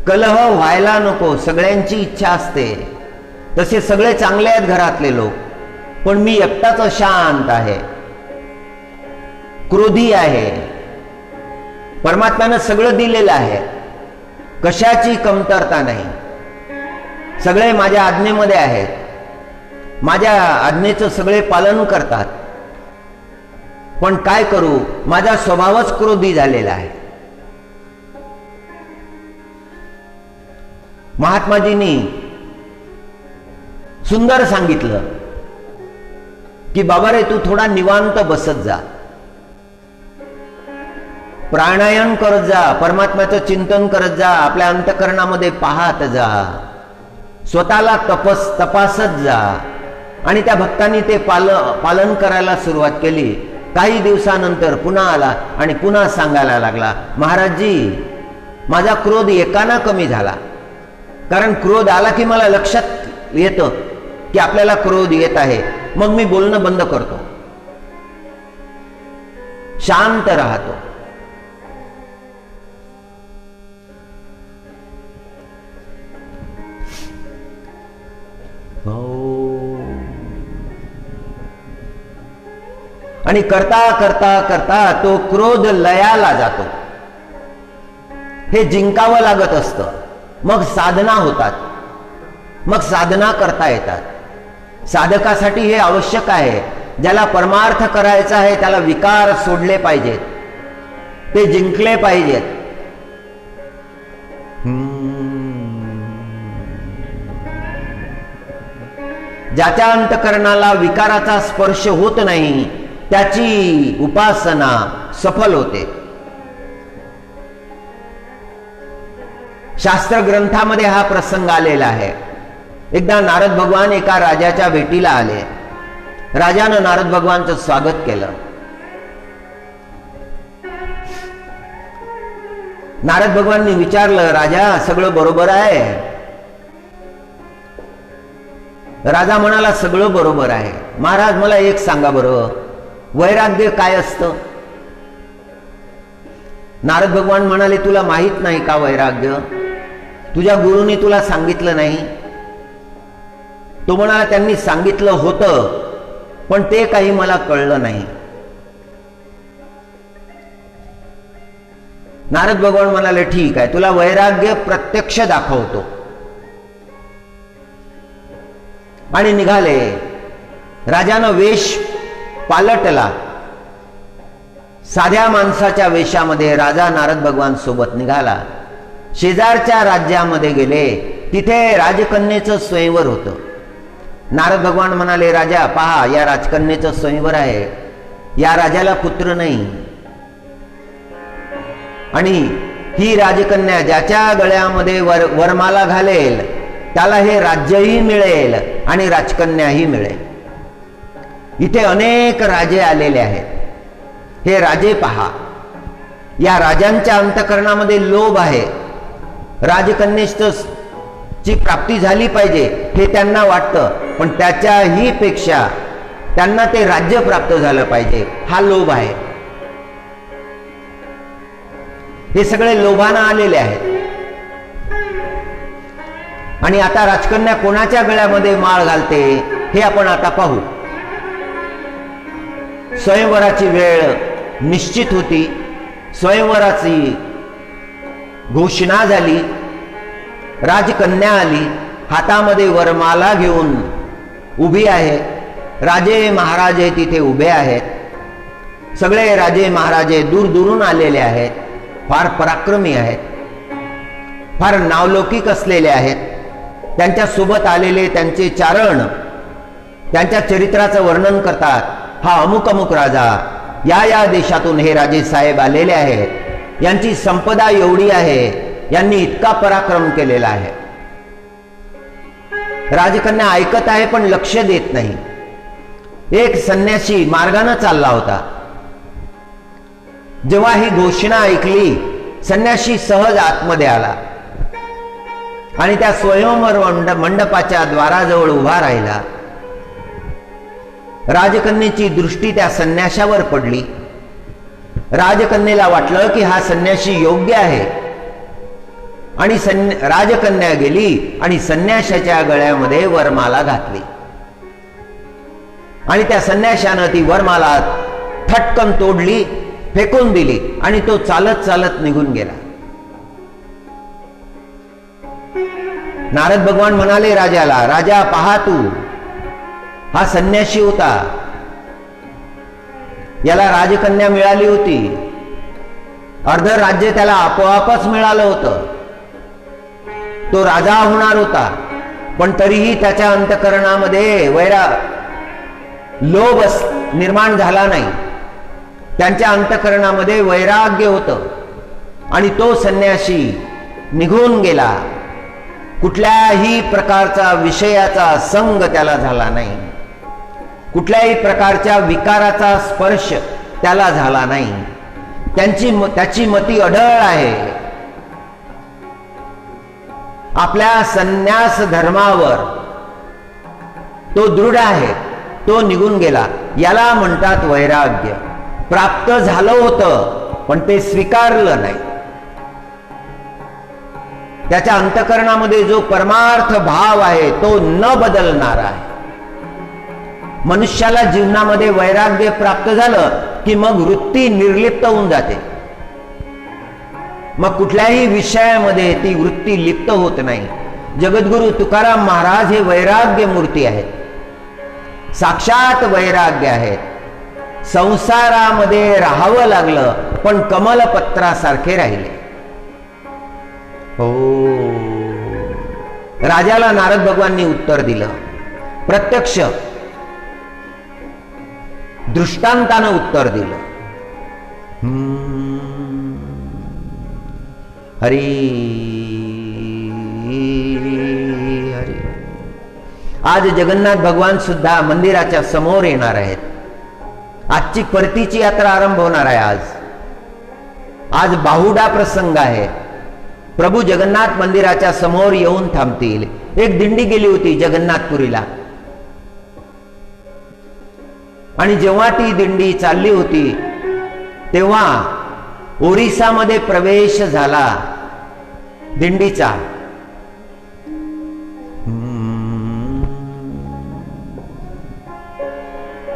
कलह व्हायला नको, सगळ्यांची इच्छा असते. तसे सगळे चांगले आहेत घरातले लोक, पण मी एकटाच अशांत आहे, क्रोधी आहे. परमात्म्यानं सगळं दिलेलं आहे, कशाची कमतरता नाही. सगळे माझ्या आज्ञेमध्ये आहेत, माझ्या आज्ञेचं सगळे पालन करतात. पण काय करू, माझा स्वभावच क्रोधी झालेला आहे. महात्माजींनी सुंदर सांगितलं की बाबा रे, तू थोडा निवांत बसत जा, प्राणायाम करत जा, परमात्म्याचं चिंतन करत जा, आपल्या अंतःकरणामध्ये पाहत जा, स्वतःला तपासत जा. आणि त्या भक्तांनी ते पालन करायला सुरुवात केली. काही दिवसानंतर पुन्हा आला आणि पुन्हा सांगायला लागला, महाराजजी माझा क्रोध एकाना कमी झाला. कारण क्रोध आला की मला लक्षात येतं की आपल्याला क्रोध येत आहे. मग मी बोलणं बंद करतो, शांत राहतो. आणि करता करता करता तो क्रोध लयाला जातो. हे जिंकावं लागत असतं, मग साधना होतात, मग साधना करता येतात. साधकासाठी हे आवश्यक आहे. ज्याला परमार्थ करायचा आहे त्याला विकार सोडले पाहिजेत, ते जिंकले पाहिजेत. ज्याच्या अंतकरणाला विकाराचा स्पर्श होत नाही त्याची उपासना सफल होते. शास्त्र ग्रंथामध्ये हा प्रसंग आलेला आहे. एकदा नारद भगवान एका राजाच्या भेटीला आले. राजानं नारद भगवानचं स्वागत केलं. नारद भगवाननी विचारलं, राजा सगळं बरोबर आहे? राजा म्हणाला, सगळं बरोबर आहे. महाराज मला एक सांगा बरं, वैराग्य काय असतं? नारद भगवान म्हणाले, तुला माहित नाही का वैराग्य? तुझ्या गुरुनी तुला सांगितलं नाही? तो म्हणाला, त्यांनी सांगितलं होतं पण ते काही मला कळलं नाही. नारद भगवान म्हणाले, ठीक आहे, तुला वैराग्य प्रत्यक्ष दाखवतो. आणि निघाले. राजानं वेश पालटला. साध्या माणसाच्या वेशामध्ये राजा नारद भगवान सोबत निघाला. शेजारच्या राज्यामध्ये गेले. तिथे राजकन्येचं स्वयंवर होतं. नारद भगवान म्हणाले, राजा पहा, या राजकन्येचं स्वयंवर आहे. या राजाला पुत्र नाही आणि ही राजकन्या ज्याच्या गळ्यामध्ये वरमाला घालेल त्याला हे राज्यही मिळेल आणि राजकन्याही मिळेल. इथे अनेक राजे आलेले आहेत. हे राजे पहा, या राजांच्या अंतकरणामध्ये लोभ आहे. राजकन्येची प्राप्ती झाली पाहिजे हे त्यांना वाटतं, पण त्याच्याही पेक्षा त्यांना ते राज्य प्राप्त झालं पाहिजे हा लोभ आहे. हे सगळे लोभानं आलेले आहेत. आणि आता राजकन्या कोणाच्या गळ्यामध्ये माळ घालते हे आपण आता पाहू. स्वयंवराची वेळ निश्चित होती. स्वयंवराची घोषणा झाली. राजकन्या आली, हातामध्ये वरमाला घेऊन उभी आहे. राजे महाराजे तिथे उभे आहेत. सगळे राजे महाराजे दूर दूरून आलेले आहेत. फार पराक्रमी आहेत, फार नावलौकिक असलेले आहेत. त्यांच्या सोबत आलेले त्यांचे चारण त्यांच्या चरित्राचं वर्णन करतात. हा अमुक अमुक राजा, या देशातून हे राजे साहेब आलेले आहेत. यांची संपदा एवढी आहे, यांनी इतका पराक्रम केलेला आहे. राजकन्या ऐकत आहे पण लक्ष देत नाही. एक संन्यासी मार्गाने चालला होता. जेव्हा ही घोषणा ऐकली, संन्यासी सहज आतमध्ये आला आणि त्या स्वयंवर मंडपाच्या द्वाराजवळ उभा राहिला. राजकन्येची दृष्टी त्या संन्याशावर पडली. राजकन्येला वाटलं की हा संन्यासी योग्य आहे आणि राजकन्या गेली आणि संन्याशाच्या गळ्यामध्ये वरमाला घातली आणि त्या संन्याशानं ती वरमाला थटकन तोडली, फेकून दिली आणि तो चालत चालत निघून गेला. नारद भगवान म्हणाले राजाला, राजा पहा, तू हा संन्यासी होता, याला राजकन्या मिळाली होती. अर्ध राज्य त्याला आपोआपच मिळालं होतं. तो राजा होणार होता, पण तरीही त्याच्या अंतकरणामध्ये लोभ निर्माण झाला नाही. त्यांच्या अंतकरणामध्ये वैराग्य होतं आणि तो संन्यासी निघून गेला. कुठल्याही प्रकारचा विषयाचा संग त्याला झाला नाही. कुठल्याही प्रकारच्या विकाराचा स्पर्श त्याला झाला नाही. त्याची मती अढळ आहे. आपल्या संन्यास धर्मावर तो दृढ आहे. तो निघून गेला. याला म्हणतात वैराग्य. प्राप्त झालं होतं पण ते स्वीकारलं नाही. त्याच्या अंतःकरणामध्ये जो परमार्थ भाव आहे तो न बदलणारा आहे. मनुष्याला जीवनामध्ये वैराग्य प्राप्त झालं की मग वृत्ती निर्लिप्त होऊन जाते. मग कुठल्याही विषयामध्ये ती वृत्ती लिप्त होत नाही. जगद्गुरु तुकाराम महाराज हे वैराग्य मूर्ती आहेत, साक्षात वैराग्य आहेत. संसारामध्ये राहावं लागलं पण कमलपत्रासारखे राहिले. हो, राजाला नारद भगवाननी उत्तर दिलं, प्रत्यक्ष दृष्टांतानं उत्तर दिलं. हरी हरी. आज जगन्नाथ भगवान सुद्धा मंदिराच्या समोर येणार आहेत. आजची परतीची यात्रा आरंभ होणार आहे. आज बाहुडा प्रसंग आहे. प्रभू जगन्नाथ मंदिराच्या समोर येऊन थांबतील. एक दिंडी गेली होती जगन्नाथपुरीला आणि जेव्हा ती दिंडी चालली होती तेव्हा ओरिसामध्ये प्रवेश झाला दिंडीचा.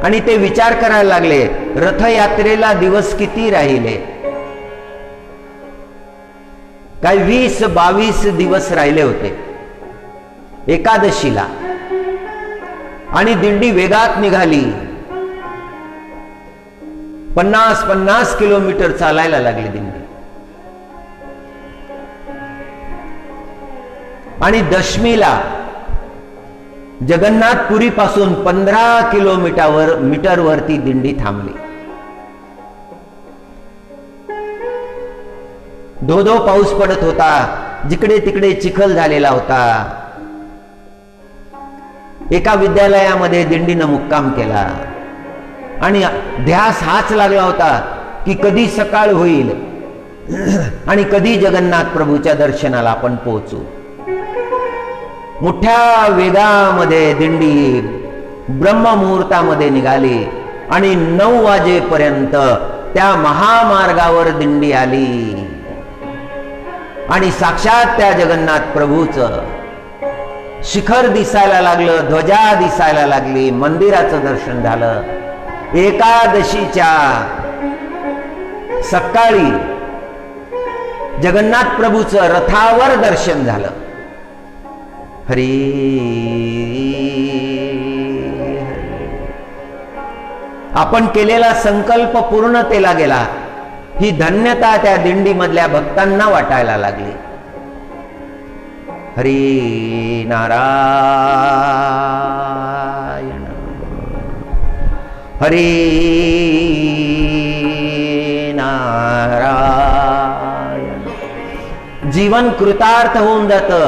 आणि ते विचार करायला लागले, रथयात्रेला दिवस किती राहिले? काय 20-22 दिवस राहिले होते एकादशीला. आणि दिंडी वेगात निघाली. 50-50 किलोमीटर चालायला लागली दिंडी. आणि दशमीला जगन्नाथपुरी पासून 15 मीटरवरती दिंडी थांबली. धो पाऊस पडत होता. जिकडे तिकडे चिखल झालेला होता. एका विद्यालयामध्ये दिंडीनं मुक्काम केला आणि ध्यास हाच लागला होता की कधी सकाळ होईल आणि कधी जगन्नाथ प्रभूच्या दर्शनाला आपण पोहोचू. मोठ्या वेगामध्ये दिंडी ब्रह्ममुहूर्तामध्ये निघाली आणि 9 वाजेपर्यंत त्या महामार्गावर दिंडी आली. आणि साक्षात त्या जगन्नाथ प्रभूचं शिखर दिसायला लागलं, ध्वजा दिसायला लागली, मंदिराचं दर्शन झालं. एकादशीच्या सकाळी जगन्नाथ प्रभूचं रथावर दर्शन झालं. हरी आपण केलेला संकल्प पूर्णतेला गेला ही धन्यता त्या दिंडीमधल्या भक्तांना वाटायला लागली. हरी नारायण हरी नारायण. जीवन कृतार्थ होऊन जातं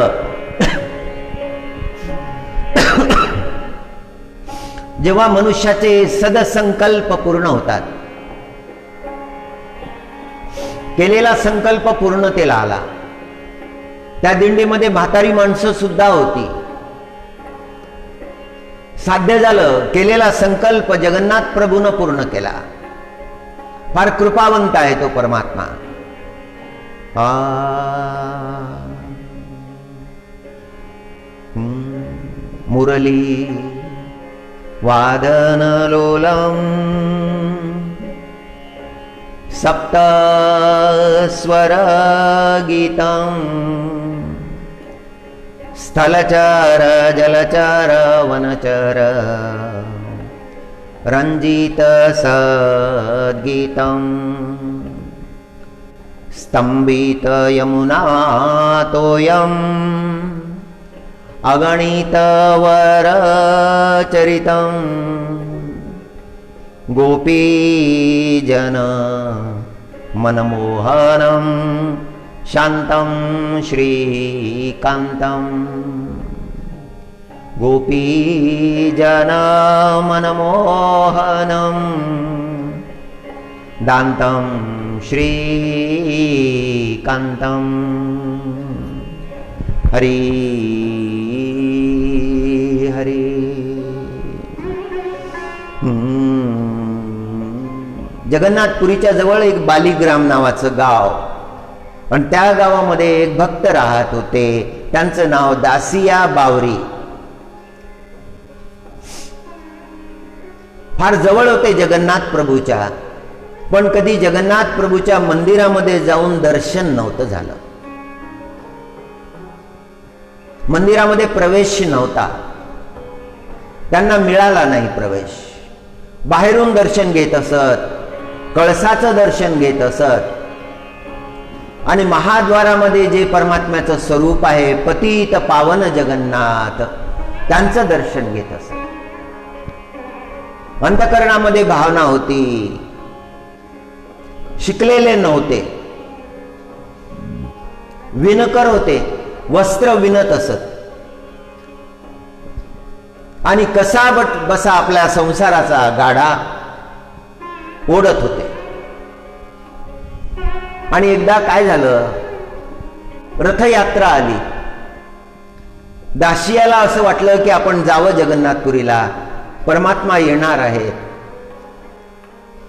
जेव्हा मनुष्याचे सदसंकल्प पूर्ण होतात. केलेला संकल्प पूर्णतेला आला. त्या दिंडीमध्ये म्हातारी माणसं सुद्धा होती. साध्य झालं. केलेला संकल्प जगन्नाथ प्रभूनं पूर्ण केला. फार कृपावंत आहे तो परमात्मा. मुरली वादन लोलम सप्त स्वर गीतम स्थलचर जलचर वनचर रंजित सद्गीतम स्तंभित यमुना तोयम अगणित वर चरितम गोपीजन मनमोहनम शांतं श्रीकांतं गोपीजन मनमोहनं दान्तं श्रीकांतं. हरि हरि जगन्नाथपुरीच्या जवळ एक बालीग्राम नावाचं गाव, आणि त्या गावामध्ये एक भक्त राहत होते, त्यांचं नाव दासिया बावरी. फार जवळ होते जगन्नाथ प्रभूच्या, पण कधी जगन्नाथ प्रभूच्या मंदिरामध्ये जाऊन दर्शन नव्हतं झालं. मंदिरामध्ये प्रवेश नव्हता, त्यांना मिळाला नाही प्रवेश. बाहेरून दर्शन घेत असत, कळसाचं दर्शन घेत असत, आणि महाद्वारामध्ये जे परमात्म्याचं स्वरूप आहे, पतित पावन जगन्नाथ, त्यांचं दर्शन घेत असत. अंतःकरणामध्ये भावना होती, शिकलेले नव्हते, विणकर होते, वस्त्र विणत असत, आणि कसा बसा आपल्या संसाराचा गाडा ओढत होते. आणि एकदा काय झालं, रथयात्रा आली. दासियाला असं वाटलं की आपण जावं जगन्नाथपुरीला, परमात्मा येणार आहेत,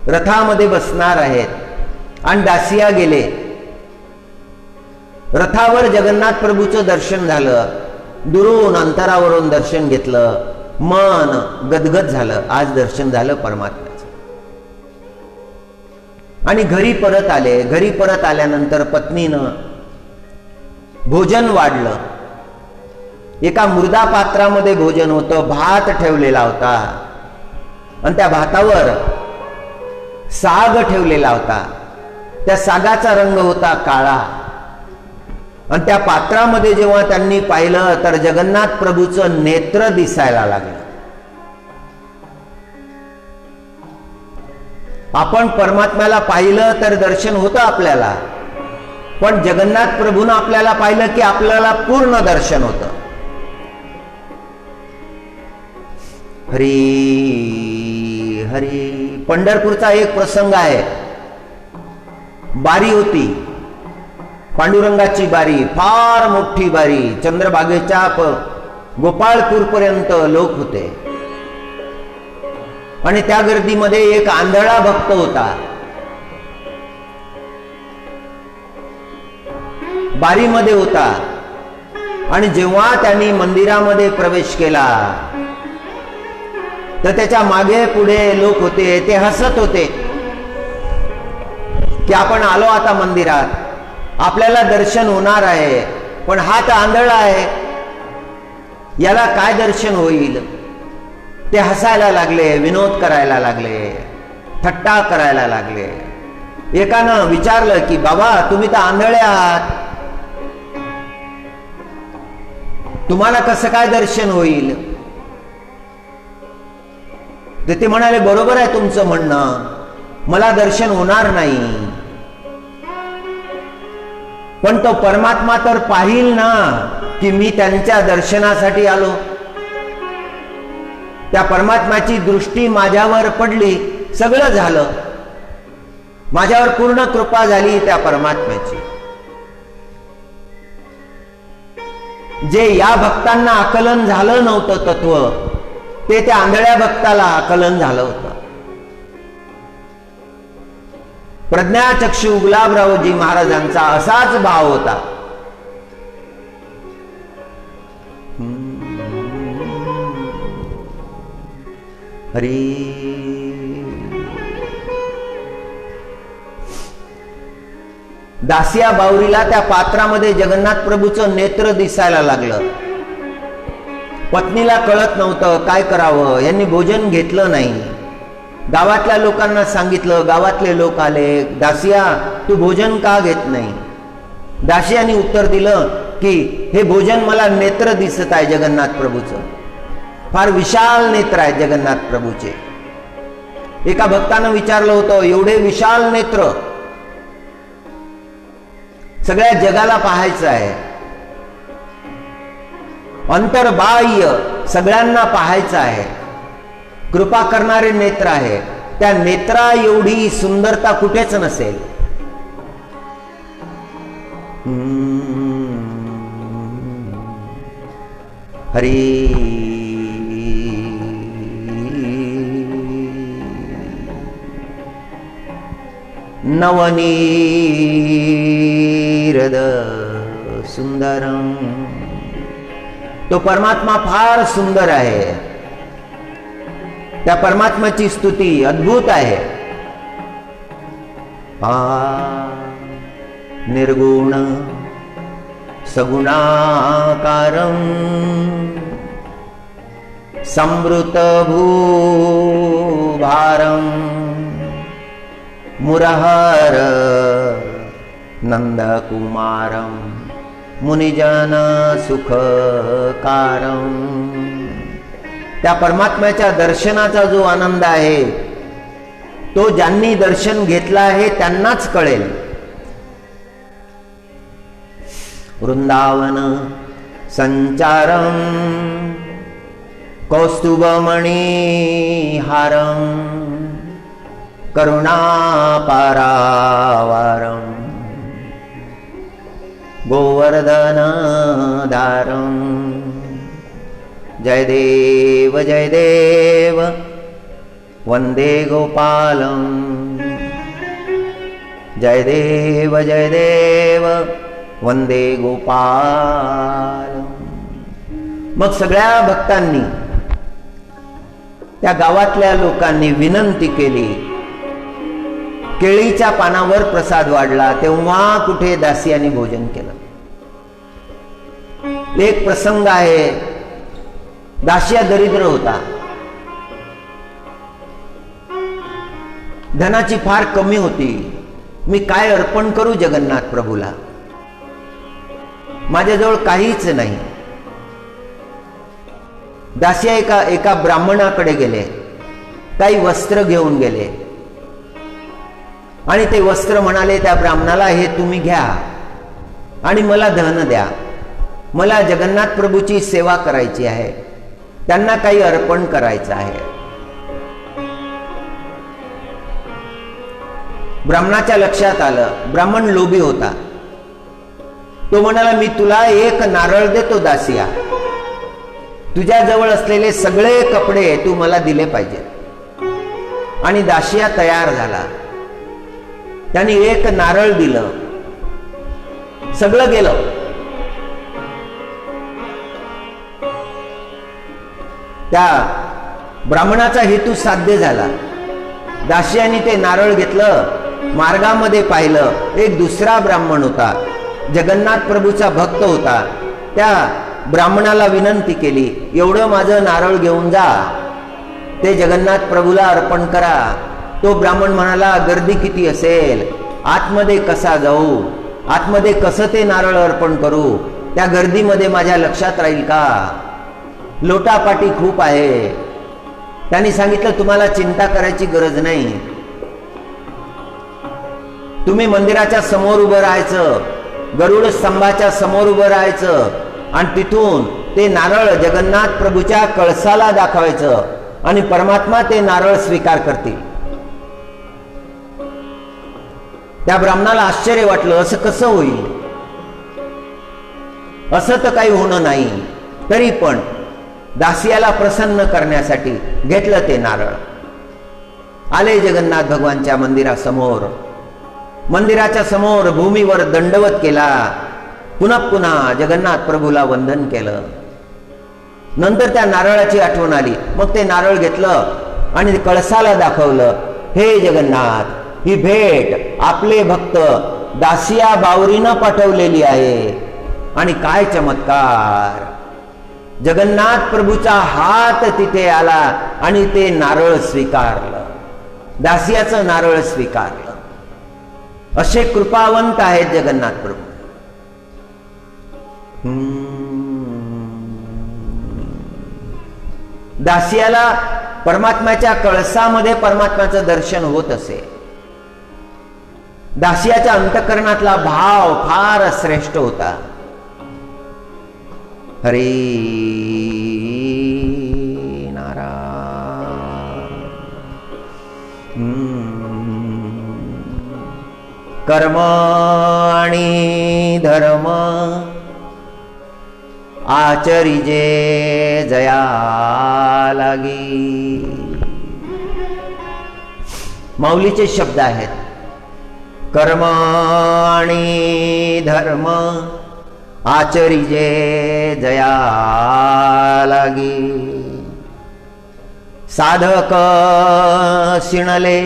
रथामध्ये बसणार आहेत. आणि दासिया गेले. रथावर जगन्नाथ प्रभूचं दर्शन झालं, दुरून अंतरावरून दर्शन घेतलं, मन गदगद झालं, आज दर्शन झालं परमात्म्याचं. आणि घरी परत आले. घरी परत आल्यानंतर पत्नीनं भोजन वाढलं. एका मुर्दा पात्रामध्ये भोजन होतं, भात ठेवलेला होता, आणि त्या भातावर साग ठेवलेला होता. त्या सागाचा रंग होता काळा. आणि त्या पात्रामध्ये जेव्हा त्यांनी पाहिलं तर जगन्नाथ प्रभूचं नेत्र दिसायला लागलं. आपण परमात्म्याला पाहिलं तर दर्शन होतं आपल्याला, पण जगन्नाथ प्रभूनं आपल्याला पाहिलं की आपल्याला पूर्ण दर्शन होतं. हरी हरी. पंढरपूरचा एक प्रसंग आहे. बारी होती, पांडुरंगाची बारी, फार मोठी बारी. चंद्रभागेच्या गोपाळपूर पर्यंत लोक होते. आणि त्या गर्दीमध्ये एक आंधळा भक्त होता. बारीमध्ये होता. आणि जेव्हा त्यांनी मंदिरामध्ये प्रवेश केला तर त्याच्या मागे पुढे लोक होते, ते हसत होते की आपण आलो आता मंदिरात, आपल्याला दर्शन होणार आहे, पण हा तर आंधळा आहे, याला काय दर्शन होईल. ते हसायला लागले, विनोद करायला लागले, थट्टा करायला लागले. एकानं विचारलं की बाबा तुम्ही तर आंधळे आहात, तुम्हाला कसं काय दर्शन होईल. तर ते म्हणाले बरोबर आहे तुमचं म्हणणं, मला दर्शन होणार नाही, पण तो परमात्मा तर पाहिल ना की मी त्यांच्या दर्शनासाठी आलो. त्या परमात्म्याची दृष्टी माझ्यावर पडली, सगळं झालं, माझ्यावर पूर्ण कृपा झाली त्या परमात्म्याची. जे या भक्तांना आकलन झालं नव्हतं तत्व, ते त्या आंधळ्या भक्ताला आकलन झालं होतं. प्रज्ञाचक्षु गुलाबरावजी महाराजांचा असाच भाव होता. हरी. दासिया बावरीला त्या पात्रामध्ये जगन्नाथ प्रभूचं नेत्र दिसायला लागलं. पत्नीला कळत नव्हतं काय करावं. यांनी भोजन घेतलं नाही. गावातल्या लोकांना सांगितलं. गावातले लोक आले, दासिया तू भोजन का घेत नाही. दासियाने उत्तर दिलं की हे भोजन मला नेत्र दिसत आहे जगन्नाथ प्रभूचं, फार विशाल नेत्र आहेत जगन्नाथ प्रभूचे. एका भक्तानं विचारलं होतं एवढे विशाल नेत्र सगळ्या जगाला पाहायचं आहे, अंतर्बाह्य सगळ्यांना पाहायचं आहे, कृपा करणारे नेत्र आहे, त्या नेत्रा एवढी सुंदरता कुठेच नसेल. हरी. नवनीरद सुंदरम. तो परमात्मा फार सुंदर आहे. त्या परमात्म्याची स्तुती अद्भुत आहे. निर्गुण सगुणाकारं संवृत भूभारं मुरहर नंदकुमारं मुनिजन सुखकारं. त्या परमात्म्याच्या दर्शनाचा जो आनंद आहे तो ज्यांनी दर्शन घेतला आहे त्यांनाच कळेल. वृंदावन संचारं कौस्तुभमणिहारं करुणापारावारं गोवर्धनधारं. जय देव वंदे गोपालं. जय देव वंदे गोपालं. मग सगळ्या भक्तांनी त्या गावातल्या लोकांनी विनंती केली. केळीच्या पानावर प्रसाद वाढला तेव्हा कुठे दासियांनी भोजन केलं. एक प्रसंग आहे. दासिया दरिद्र होता. धनाची फार कमी होती. मी काय अर्पण करू जगन्नाथ प्रभूला, माझ्याजवळ काहीच नाही. दासिया एका ब्राह्मणाकडे गेले. काही वस्त्र घेऊन गेले आणि ते वस्त्र म्हणाले त्या ब्राह्मणाला, हे तुम्ही घ्या आणि मला धन द्या. मला जगन्नाथ प्रभूची सेवा करायची आहे, त्यांना काही अर्पण करायचं आहे. ब्राह्मणाच्या लक्षात आलं. ब्राह्मण लोभी होता. तो म्हणाला, मी तुला एक नारळ देतो दासिया, तुझ्या जवळ असलेले सगळे कपडे तू मला दिले पाहिजे. आणि दासिया तयार झाला. त्यांनी एक नारळ दिलं. सगळं गेलं. त्या ब्राह्मणाचा हेतू साध्य झाला. दासियाने ते नारळ घेतलं. मार्गामध्ये पाहिलं, एक दुसरा ब्राह्मण होता, जगन्नाथ प्रभूचा भक्त होता. त्या ब्राह्मणाला विनंती केली, एवढं माझं नारळ घेऊन जा, ते जगन्नाथ प्रभूला अर्पण करा. तो ब्राह्मण म्हणाला, गर्दी किती असेल, आतमध्ये कसा जाऊ, आतमध्ये कसं ते नारळ अर्पण करू, त्या गर्दीमध्ये माझ्या लक्षात राहील का, लोटापाटी खूप आहे. त्यांनी सांगितलं, तुम्हाला चिंता करायची गरज नाही. तुम्ही मंदिराच्या समोर उभं राहायचं, गरुड स्तंभाच्या समोर उभं राहायचं आणि तिथून ते नारळ जगन्नाथ प्रभूच्या कळसाला दाखवायचं आणि परमात्मा ते नारळ स्वीकार करतील. त्या ब्राह्मणाला आश्चर्य वाटलं, असं कसं होईल, असं तर काही होणं नाही. तरी पण दासियाला प्रसन्न करण्यासाठी घेतलं ते नारळ. आले जगन्नाथ भगवानच्या मंदिरासमोर. मंदिराच्या समोर भूमीवर दंडवत केला. पुन्हा पुन्हा जगन्नाथ प्रभूला वंदन केलं. नंतर त्या नारळाची आठवण आली. मग ते नारळ घेतलं आणि कळसाला दाखवलं, हे जगन्नाथ, ही भेट आपले भक्त दासिया बावरीनं पाठवलेली आहे. आणि काय चमत्कार, जगन्नाथ प्रभूचा हात तिथे आला आणि ते नारळ स्वीकारलं, दासियाचं नारळ स्वीकारलं. असे कृपावंत आहेत जगन्नाथ प्रभू. दासियाला परमात्म्याच्या कळसामध्ये परमात्म्याचं दर्शन होत असे. दासियाच्या अंतःकरणातला भाव फार श्रेष्ठ होता. हरे कर्म आणि धर्म आचरिजे जया लागी. माऊलीचे शब्द आहेत. कर्म आणि धर्म आचरिजे जया लागी, साधक शिणले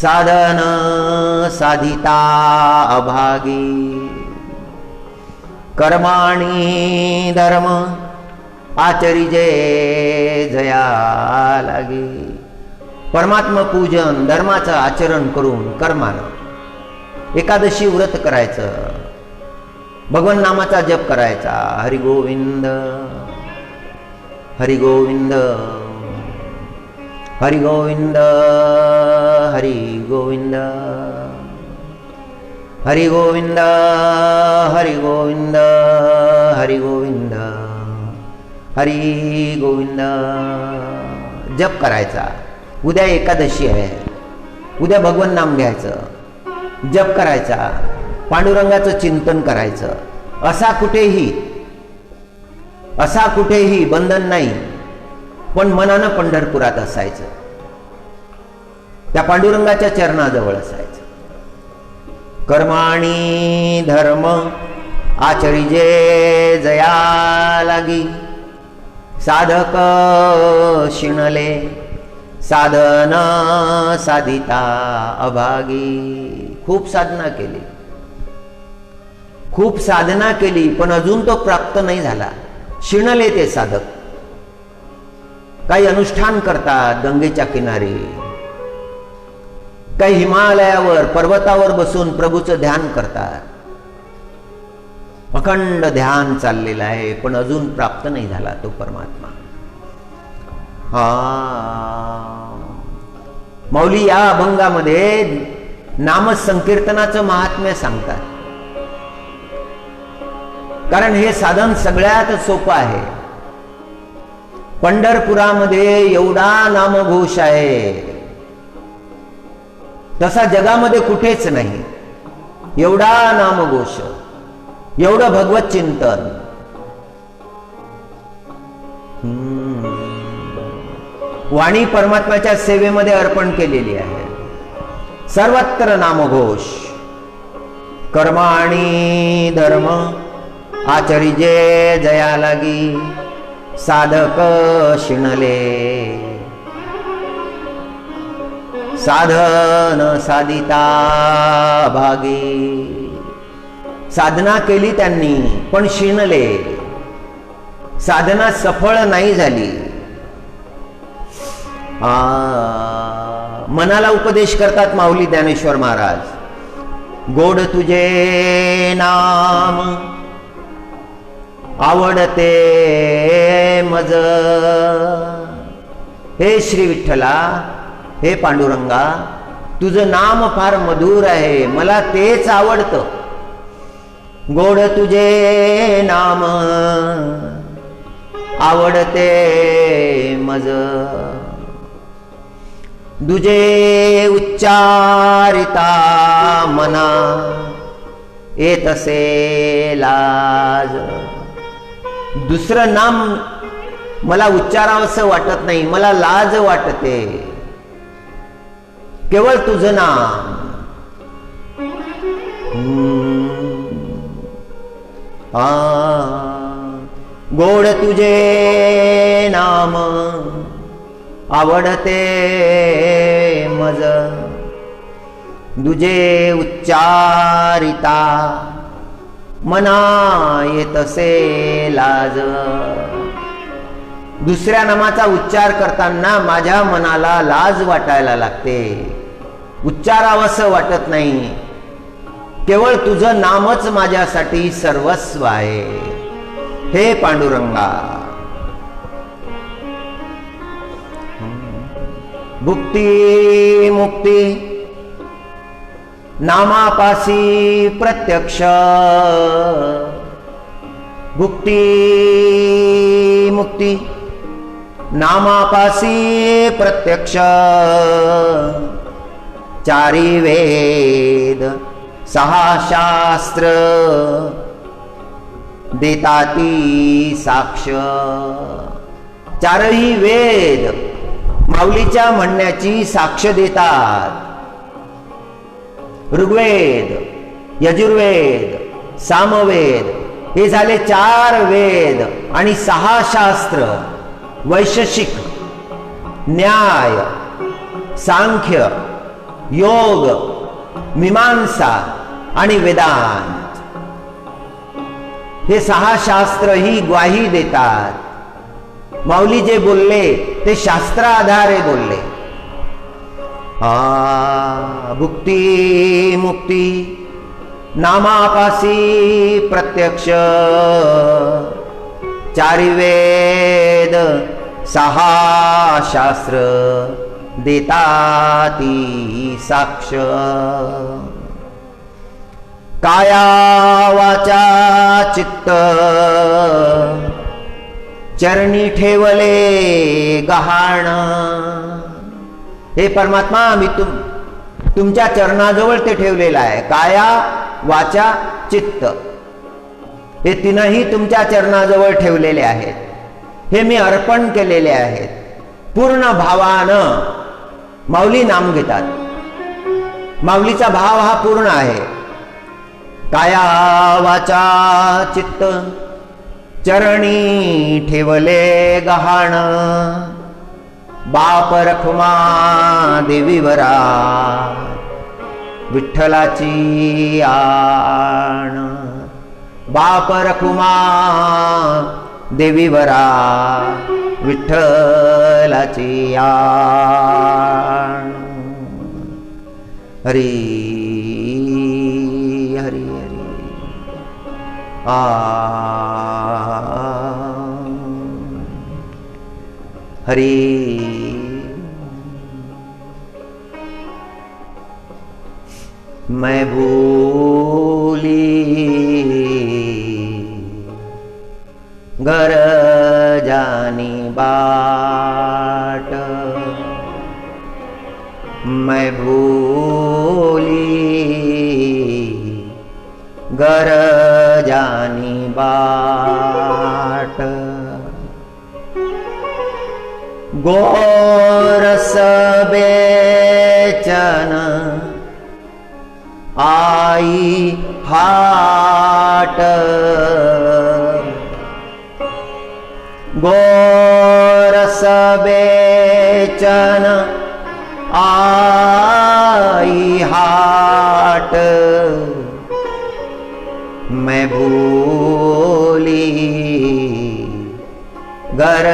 साधन साधिता अभागी, कर्म आणि धर्म आचरिजे जया लागी. परमात्मा पूजन धर्माचं आचरण करून कर्मानं एकादशी व्रत करायचं, भगवान नामाचा जप करायचा. हरि गोविंद हरि गोविंद हरि गोविंद हरि गोविंद हरि गोविंद हरि गोविंद हरि गोविंद हरि गोविंद जप करायचा. उद्या एकादशी आहे, उद्या भगवान नाम घ्यायचं, जप करायचा, पांडुरंगाचं चिंतन करायचं. असा कुठेही बंधन नाही, पण मनानं पंढरपुरात असायचं, त्या पांडुरंगाच्या चरणाजवळ असायचं. कर्म आणि धर्म आचरिजे जया लागी, साधक शिणले साधन साधिता अभागी. खूप साधना केली पण अजून तो प्राप्त नाही झाला. शिणले ते साधक. काही अनुष्ठान करतात गंगेच्या किनारी, काही हिमालयावर पर्वतावर बसून प्रभूचं ध्यान करतात. अखंड ध्यान चाललेलं आहे पण अजून प्राप्त नाही झाला तो परमात्मा. माऊली या अभंगामध्ये नामसंकीर्तनाचं महात्म्य सांगतात. कारण हे साधन सगळ्यात सोपं आहे. पंढरपुरामध्ये एवढा नामघोष आहे तसा जगामध्ये कुठेच नाही. एवढा नामघोष, एवढं भगवत चिंतन. वाणी परमात्म्याच्या सेवेमध्ये अर्पण केलेली आहे. सर्वत्र नामघोष. कर्म आणि धर्म आचरिजे जया लागी, साधक शिणले साधन साधिता भागी. साधना केली त्यांनी पण शिणले, साधना सफळ नाही झाली. मनाला उपदेश करतात माऊली ज्ञानेश्वर महाराज. गोड तुझे नाम आवडते मज. हे श्री विठ्ठला, हे पांडुरंगा, तुझं नाम फार मधुर आहे, मला तेच आवडतं. गोड तुझे नाम आवडते मज. दुजे उच्चारिता मना येतसे लाज. दुसरं नाम मला उच्चारावंसं वाटत नाही, मला लाज वाटते. केवळ तुझं नाम. गोड तुझे नाम आवडते मज. दुजे उच्चारिता मना येतसे लाज. दुसऱ्या नामाचा उच्चार करताना माझ्या मनाला लाज वाटायला लागते, उच्चारावंसं वाटत नाही. केवळ तुझं नामच माझ्यासाठी सर्वस्व आहे. हे पांडुरंगा, भुक्ती मुक्ती नामापासी प्रत्यक्ष. भुक्ती मुक्ती नामापासी प्रत्यक्ष. चारी वेद सहा शास्त्र देताती साक्ष. चारही वेद माऊलीच्या म्हणण्याची साक्ष देतात. ऋग्वेद, यजुर्वेद, सामवेद हे झाले 4 वेद आणि 6 शास्त्र, वैशेषिक, न्याय, सांख्य, योग, मीमांसा आणि वेदांत हे 6 शास्त्र ही ग्वाही देतात। माऊली जे बोलले ते शास्त्र आधारे बोलले। भुक्ती मुक्ती नामापासी प्रत्यक्ष, 4 वेद 6 शास्त्र देताती साक्ष। काया वाचा चित्त चरणी ठेवले गहाण। हे परमात्मा, मी तुमच्या चरणाजवळ ते ठेवलेलं आहे। काया वाचा चित्त हे 3ही तुमच्या चरणाजवळ ठेवलेले आहेत। हे मी अर्पण केलेले आहेत। पूर्ण भावानं माऊली नाम घेतात। माऊलीचा भाव हा पूर्ण आहे। काया वाचा चित्त चरणी ठेवले गहाण। बाप रखुमा देवीवरा विठ्ठलाची आण। बाप रखुमा देवीवरा विठ्ठलाची आण। हरी हरी हरी हरी। मैं भूली घर जानी बाट। मैं भूली घर जानी बाट। गोरस बेचन आई हाट। गोरस बेचन आई हाट। मैं भूली घर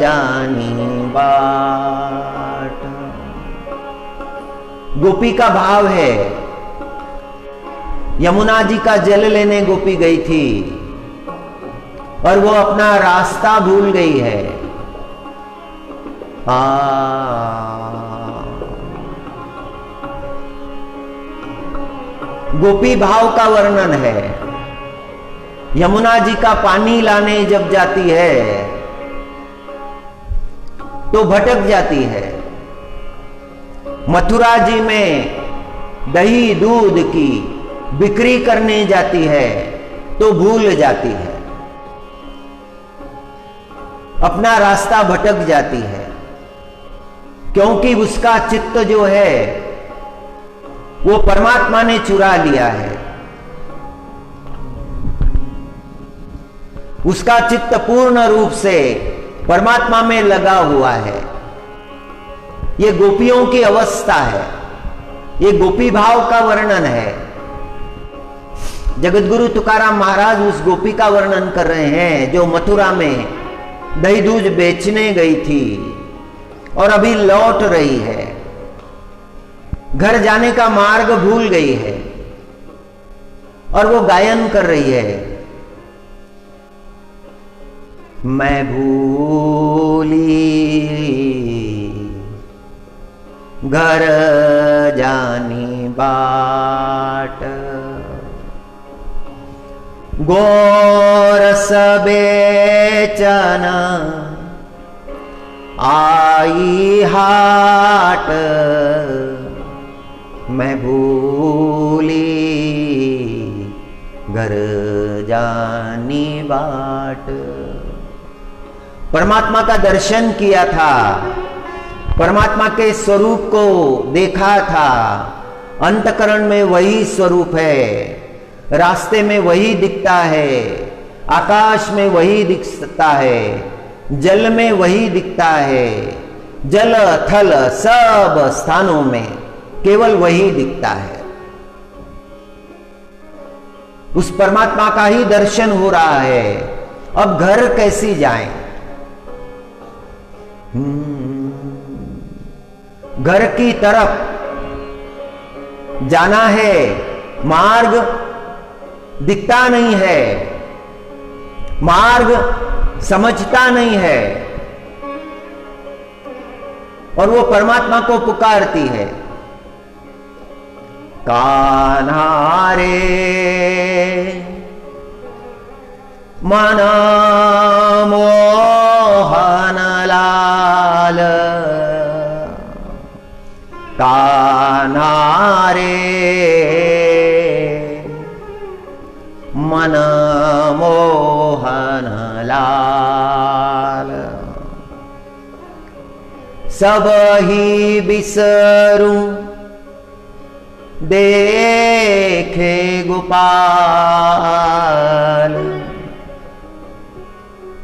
जानी बाट। गोपी का भाव है। यमुना जी का जल लेने गोपी गई थी और वो अपना रास्ता भूल गई है। गोपी भाव का वर्णन है। यमुना जी का पानी लाने जब जाती है तो भटक जाती है। मथुरा जी में दही दूध की बिक्री करने जाती है तो भूल जाती है, अपना रास्ता भटक जाती है, क्योंकि उसका चित्त जो है वो परमात्मा ने चुरा लिया है। उसका चित्त पूर्ण रूप से परमात्मा में लगा हुआ है। ये गोपियों की अवस्था है। ये गोपी भाव का वर्णन है। जगतगुरु तुकाराम महाराज उस गोपी का वर्णन कर रहे हैं जो मथुरा में दही दूध बेचने गई थी और अभी लौट रही है। घर जाने का मार्ग भूल गई है और वो गायन कर रही है, मैं भूली घर जानी बाट। गोरस बेचन आई हाट। मैं भूली घर जानी बाट। परमात्मा का दर्शन किया था, परमात्मा के स्वरूप को देखा था, अंतकरण में वही स्वरूप है, रास्ते में वही दिखता है, आकाश में वही दिखता है, जल में वही दिखता है, जल थल सब स्थानों में केवल वही दिखता है। उस परमात्मा का ही दर्शन हो रहा है। अब घर कैसी जाएं? घर की तरफ जाना है, मार्ग दिखता नहीं है, मार्ग समझता नहीं है, और वो परमात्मा को पुकारती है, कान्हा रे मन मोहन लाल, कान्हा रे मन मोहन लाल। सब ही बिसरूं देखे गोपाल,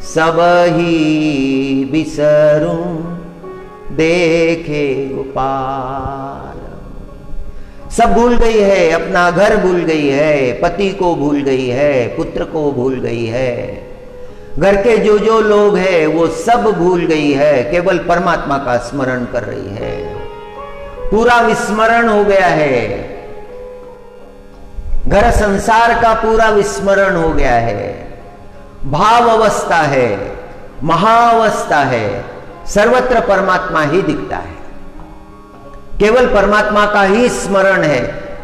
सब ही बिसरूं देखे गोपाल। सब भूल गई है, अपना घर भूल गई है, पति को भूल गई है, पुत्र को भूल गई है, घर के जो जो लोग हैं वो सब भूल गई है, केवल परमात्मा का स्मरण कर रही है। पूरा विस्मरण हो गया है, घर संसार का पूरा विस्मरण हो गया है। भाव अवस्था है, महाअवस्था है, सर्वत्र परमात्मा ही दिखता है, केवल परमात्मा का ही स्मरण है,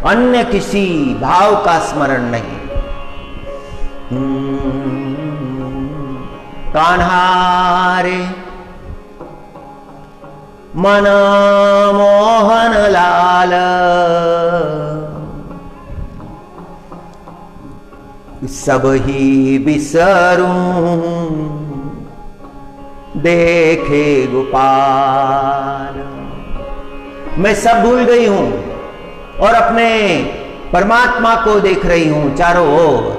अन्य किसी भाव का स्मरण नहीं। कान्हा रे मन मोहन लाल, सब ही बिसरूं देखे गोपाल। मैं सब भूल गई हूं और अपने परमात्मा को देख रही हूं चारों ओर।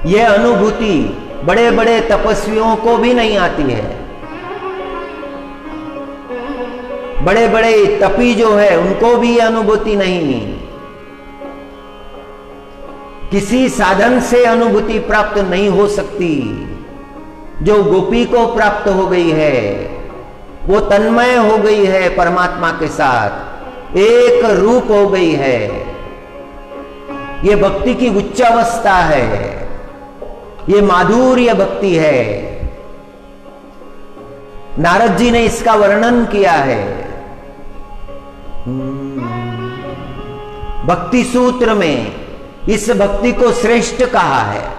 यह अनुभूति बड़े बड़े तपस्वियों को भी नहीं आती है। बड़े बड़े तपी जो है उनको भी यह अनुभूति नहीं। किसी साधन से अनुभूति प्राप्त नहीं हो सकती। जो गोपी को प्राप्त हो गई है वो तन्मय हो गई है, परमात्मा के साथ एक रूप हो गई है। ये भक्ति की उच्च अवस्था है, ये माधुर्य भक्ति है। नारद जी ने इसका वर्णन किया है भक्ति सूत्र में। इस भक्ति को श्रेष्ठ कहा है।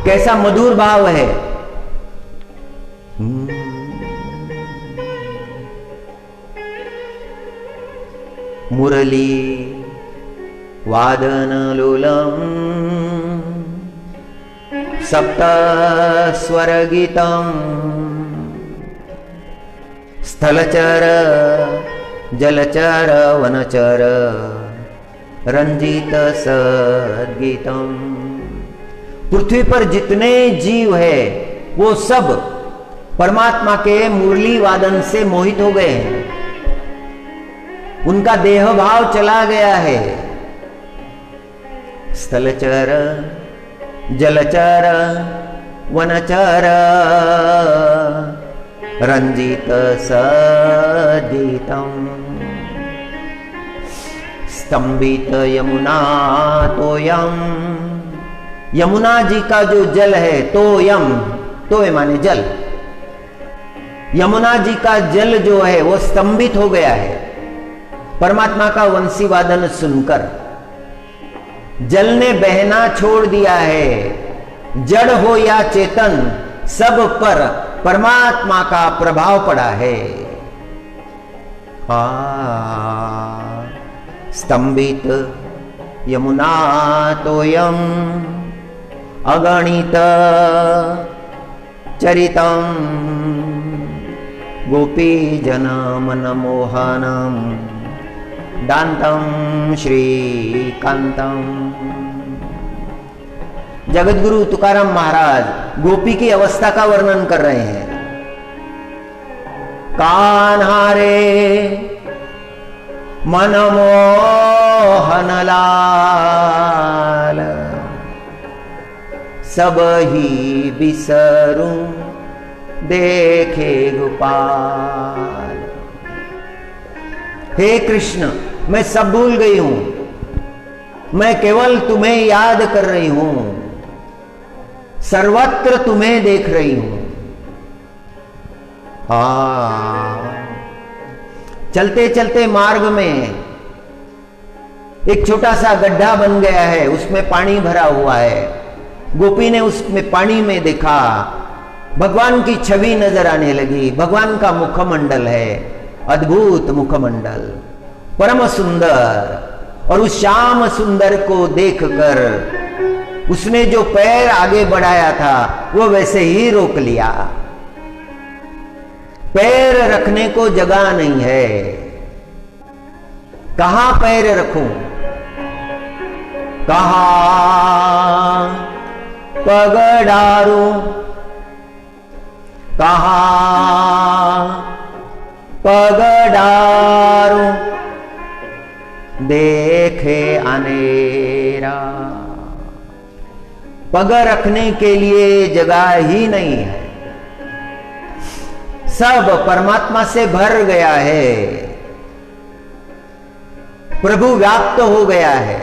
कैसा मधुर भाव है। मुरली वादन लोलम सप्त स्वर गीतम स्थलचर जलचर वनचर रंजित सद्गीतम। पृथ्वी पर जितने जीव है वो सब परमात्मा के मुरली वादन से मोहित हो गए हैं। उनका देह भाव चला गया है। स्थलचर जलचर वनचर रंजित सद्गीतम। स्तंभित यमुना तोयम। यमुना जी का जो जल है, तोयम, तोय माने जल। यमुना जी का जल जो है वो स्तंभित हो गया है परमात्मा का वंशी वादन सुनकर। जल ने बहना छोड़ दिया है। जड़ हो या चेतन सब पर परमात्मा का प्रभाव पड़ा है। स्तंभित यमुना तोयम अगणित चरितं गोपीजन मनमोहनं दान्तं श्रीकांतं। जगतगुरु तुकाराम महाराज गोपी की अवस्था का वर्णन कर रहे हैं। कान्हा रे मनमोहन लाल, सब ही बिसरूं देखे गोपाल। हे कृष्ण, मैं सब भूल गई हूं, मैं केवल तुम्हें याद कर रही हूं, सर्वत्र तुम्हें देख रही हूं। चलते चलते मार्ग में एक छोटा सा गड्ढा बन गया है, उसमें पानी भरा हुआ है। गोपी ने उसमें पानी में देखा, भगवान की छवि नजर आने लगी। भगवान का मुखमंडल है, अद्भुत मुखमंडल, परम सुंदर। और उस श्याम सुंदर को देखकर उसने जो पैर आगे बढ़ाया था वो वैसे ही रोक लिया। पैर रखने को जगह नहीं है, कहां पैर रखूं, कहां पग डारूं, कहां पग डारूं, देखे अनेरा। पग रखने के लिए जगह ही नहीं है, सब परमात्मा से भर गया है, प्रभु व्याप्त हो गया है।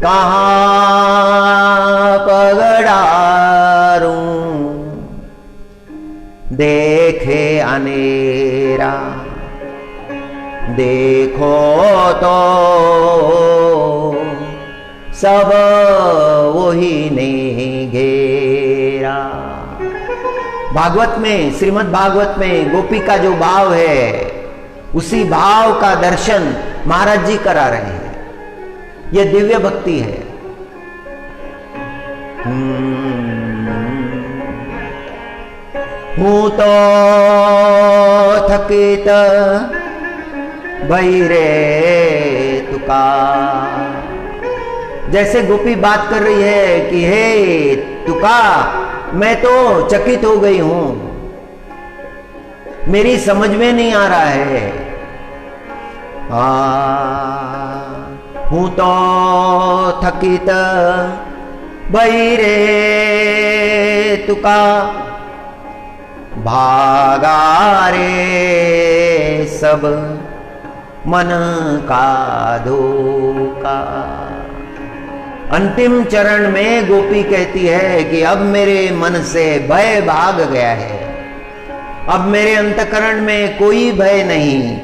कहां पग डारूं, देखे अनेरा, देखो तो सब वही ने घेरा। भागवत में, श्रीमद् भागवत में गोपी का जो भाव है, उसी भाव का दर्शन महाराज जी करा रहे हैं। यह दिव्य भक्ति है। हूं तो थकित भई रे तुका। जैसे गोपी बात कर रही है कि हे तुका, मैं तो चकित हो गई हूं, मेरी समझ में नहीं आ रहा है। हूं तो थकित भई रे तुका, भागा रे सब मन का धोखा। अंतिम चरण में गोपी कहती है कि अब मेरे मन से भय भाग गया है, अब मेरे अंतकरण में कोई भय नहीं।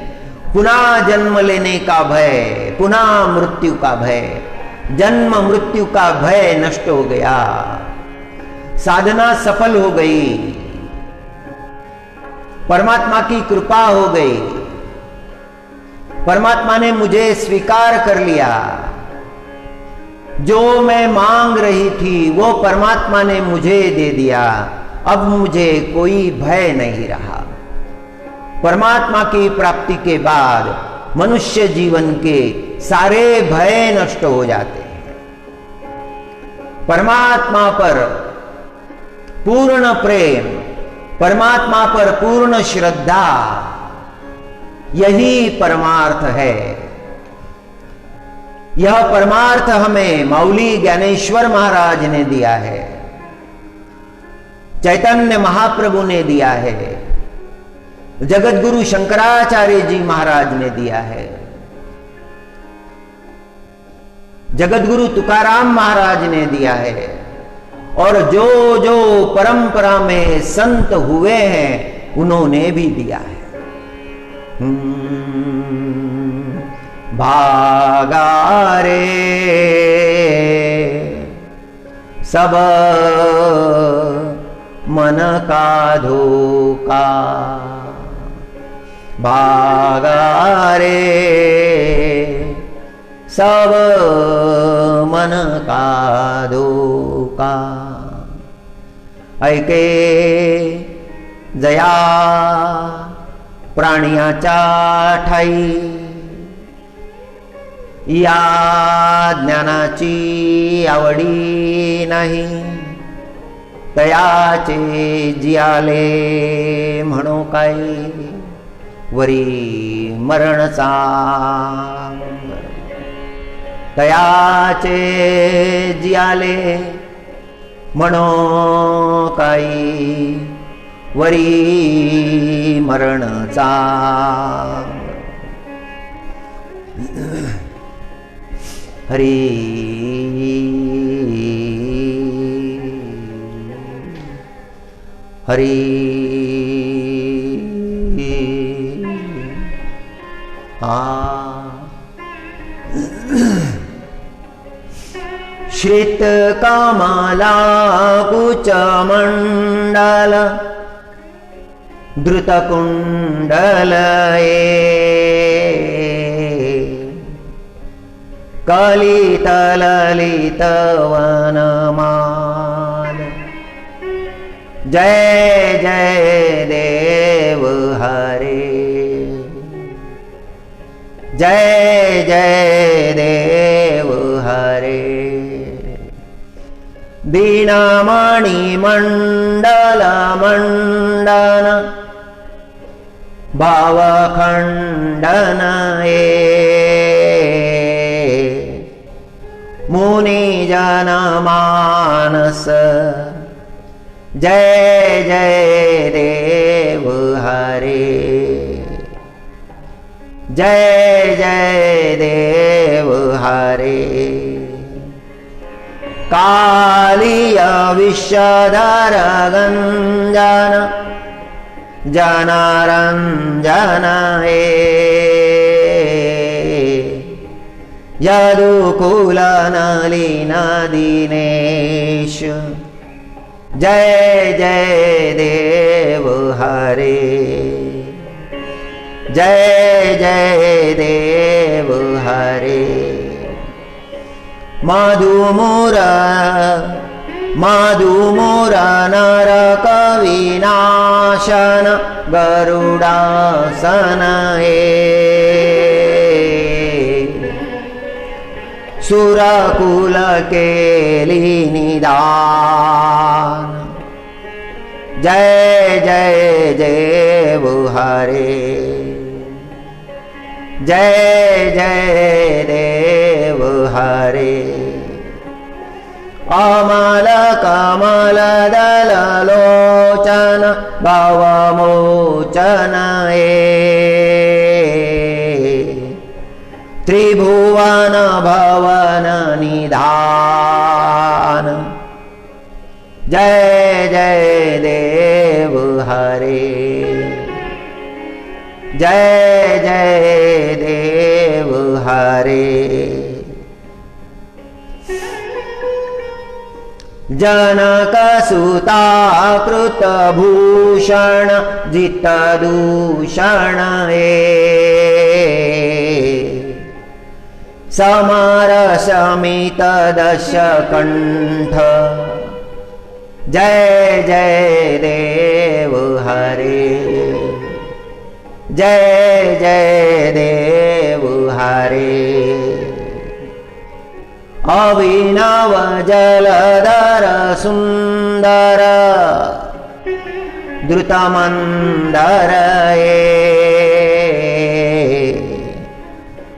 पुनः जन्म लेने का भय, पुनः मृत्यु का भय, जन्म मृत्यु का भय नष्ट हो गया, साधना सफल हो गई, परमात्मा की कृपा हो गई, परमात्मा ने मुझे स्वीकार कर लिया। जो मैं मांग रही थी वो परमात्मा ने मुझे दे दिया, अब मुझे कोई भय नहीं रहा। परमात्मा की प्राप्ति के बाद मनुष्य जीवन के सारे भय नष्ट हो जाते हैं। परमात्मा पर पूर्ण प्रेम, परमात्मा पर पूर्ण श्रद्धा, यही परमार्थ है। यह परमार्थ हमें मौली ज्ञानेश्वर महाराज ने दिया है, चैतन्य महाप्रभु ने दिया है, जगत गुरु शंकराचार्य जी महाराज ने दिया है, जगत गुरु तुकाराम महाराज ने दिया है, और जो जो परंपरा में संत हुए हैं उन्होंने भी दिया है। भागा रे सब मन का धोखा, भागा रे सब मन का धोका। ऐके जया प्राण्याच्या ठाई, या ज्ञानाची आवडी नाही, तयाचे जियाले म्हणो काय, वरी मरणचा तयाचे जियाले म्हणो काही, वरी मरणचा। हरी हरी श्रित कमला कुच मंडल धृत कुंडल कलित ललित वनमाल। जय जय देव हरे, जय जय देव हरे। दीनमणि मंडल मंडन भावखंडन मुनि जन मानस। जय जय देव हरे, जय जय देव हरे। कालिय विश्वधर गंजन जनारंजन यदुकुल नलिन दीनेश। जय जय देव हरे, जय जय देव हरे। मधुमूर मधुमूर नरक विनाशन गरुडासन सुरकुल केली निदान। जय जय देव हरे, जय जय देव हरे। अमल कमल दल लोचन भवमोचन त्रिभुवन भवन निधान। जय जय देव हरे, जय जय देव हरे। जनक सुता कृत भूषण जित दूषण समर समित दश कंठ। जय जय देव हरे, जय जय देव हरे। अभिनव जलधर सुंदर द्रुतमंदर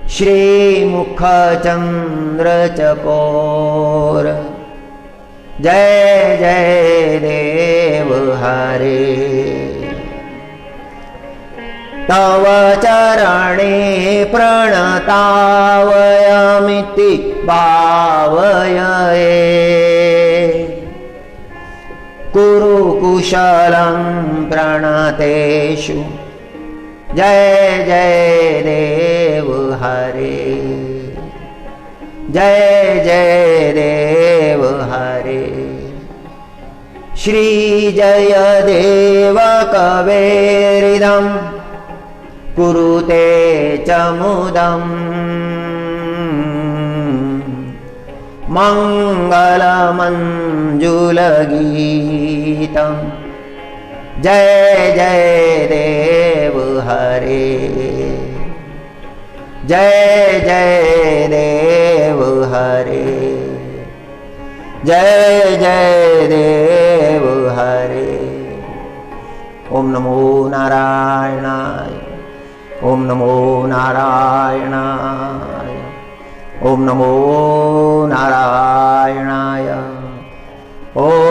श्रीमुख चंद्र चकोर। जय जय देव हरे, तव चरणे प्रणतावयमिति भावये। कुरु कुशलं प्रणतेषु। जय जय देव हरे, जय जय देव हरे। श्री जय देव कवेरिदं कुरुते च मुदम्। मङ्गलमञ्जुलगीतं जय जय देव हरे, जय जय देव हरे, जय जय देव हरे। ओम नमो नारायणाय, ओम नमो नारायणाय, ओम नमो नारायणाय, ओम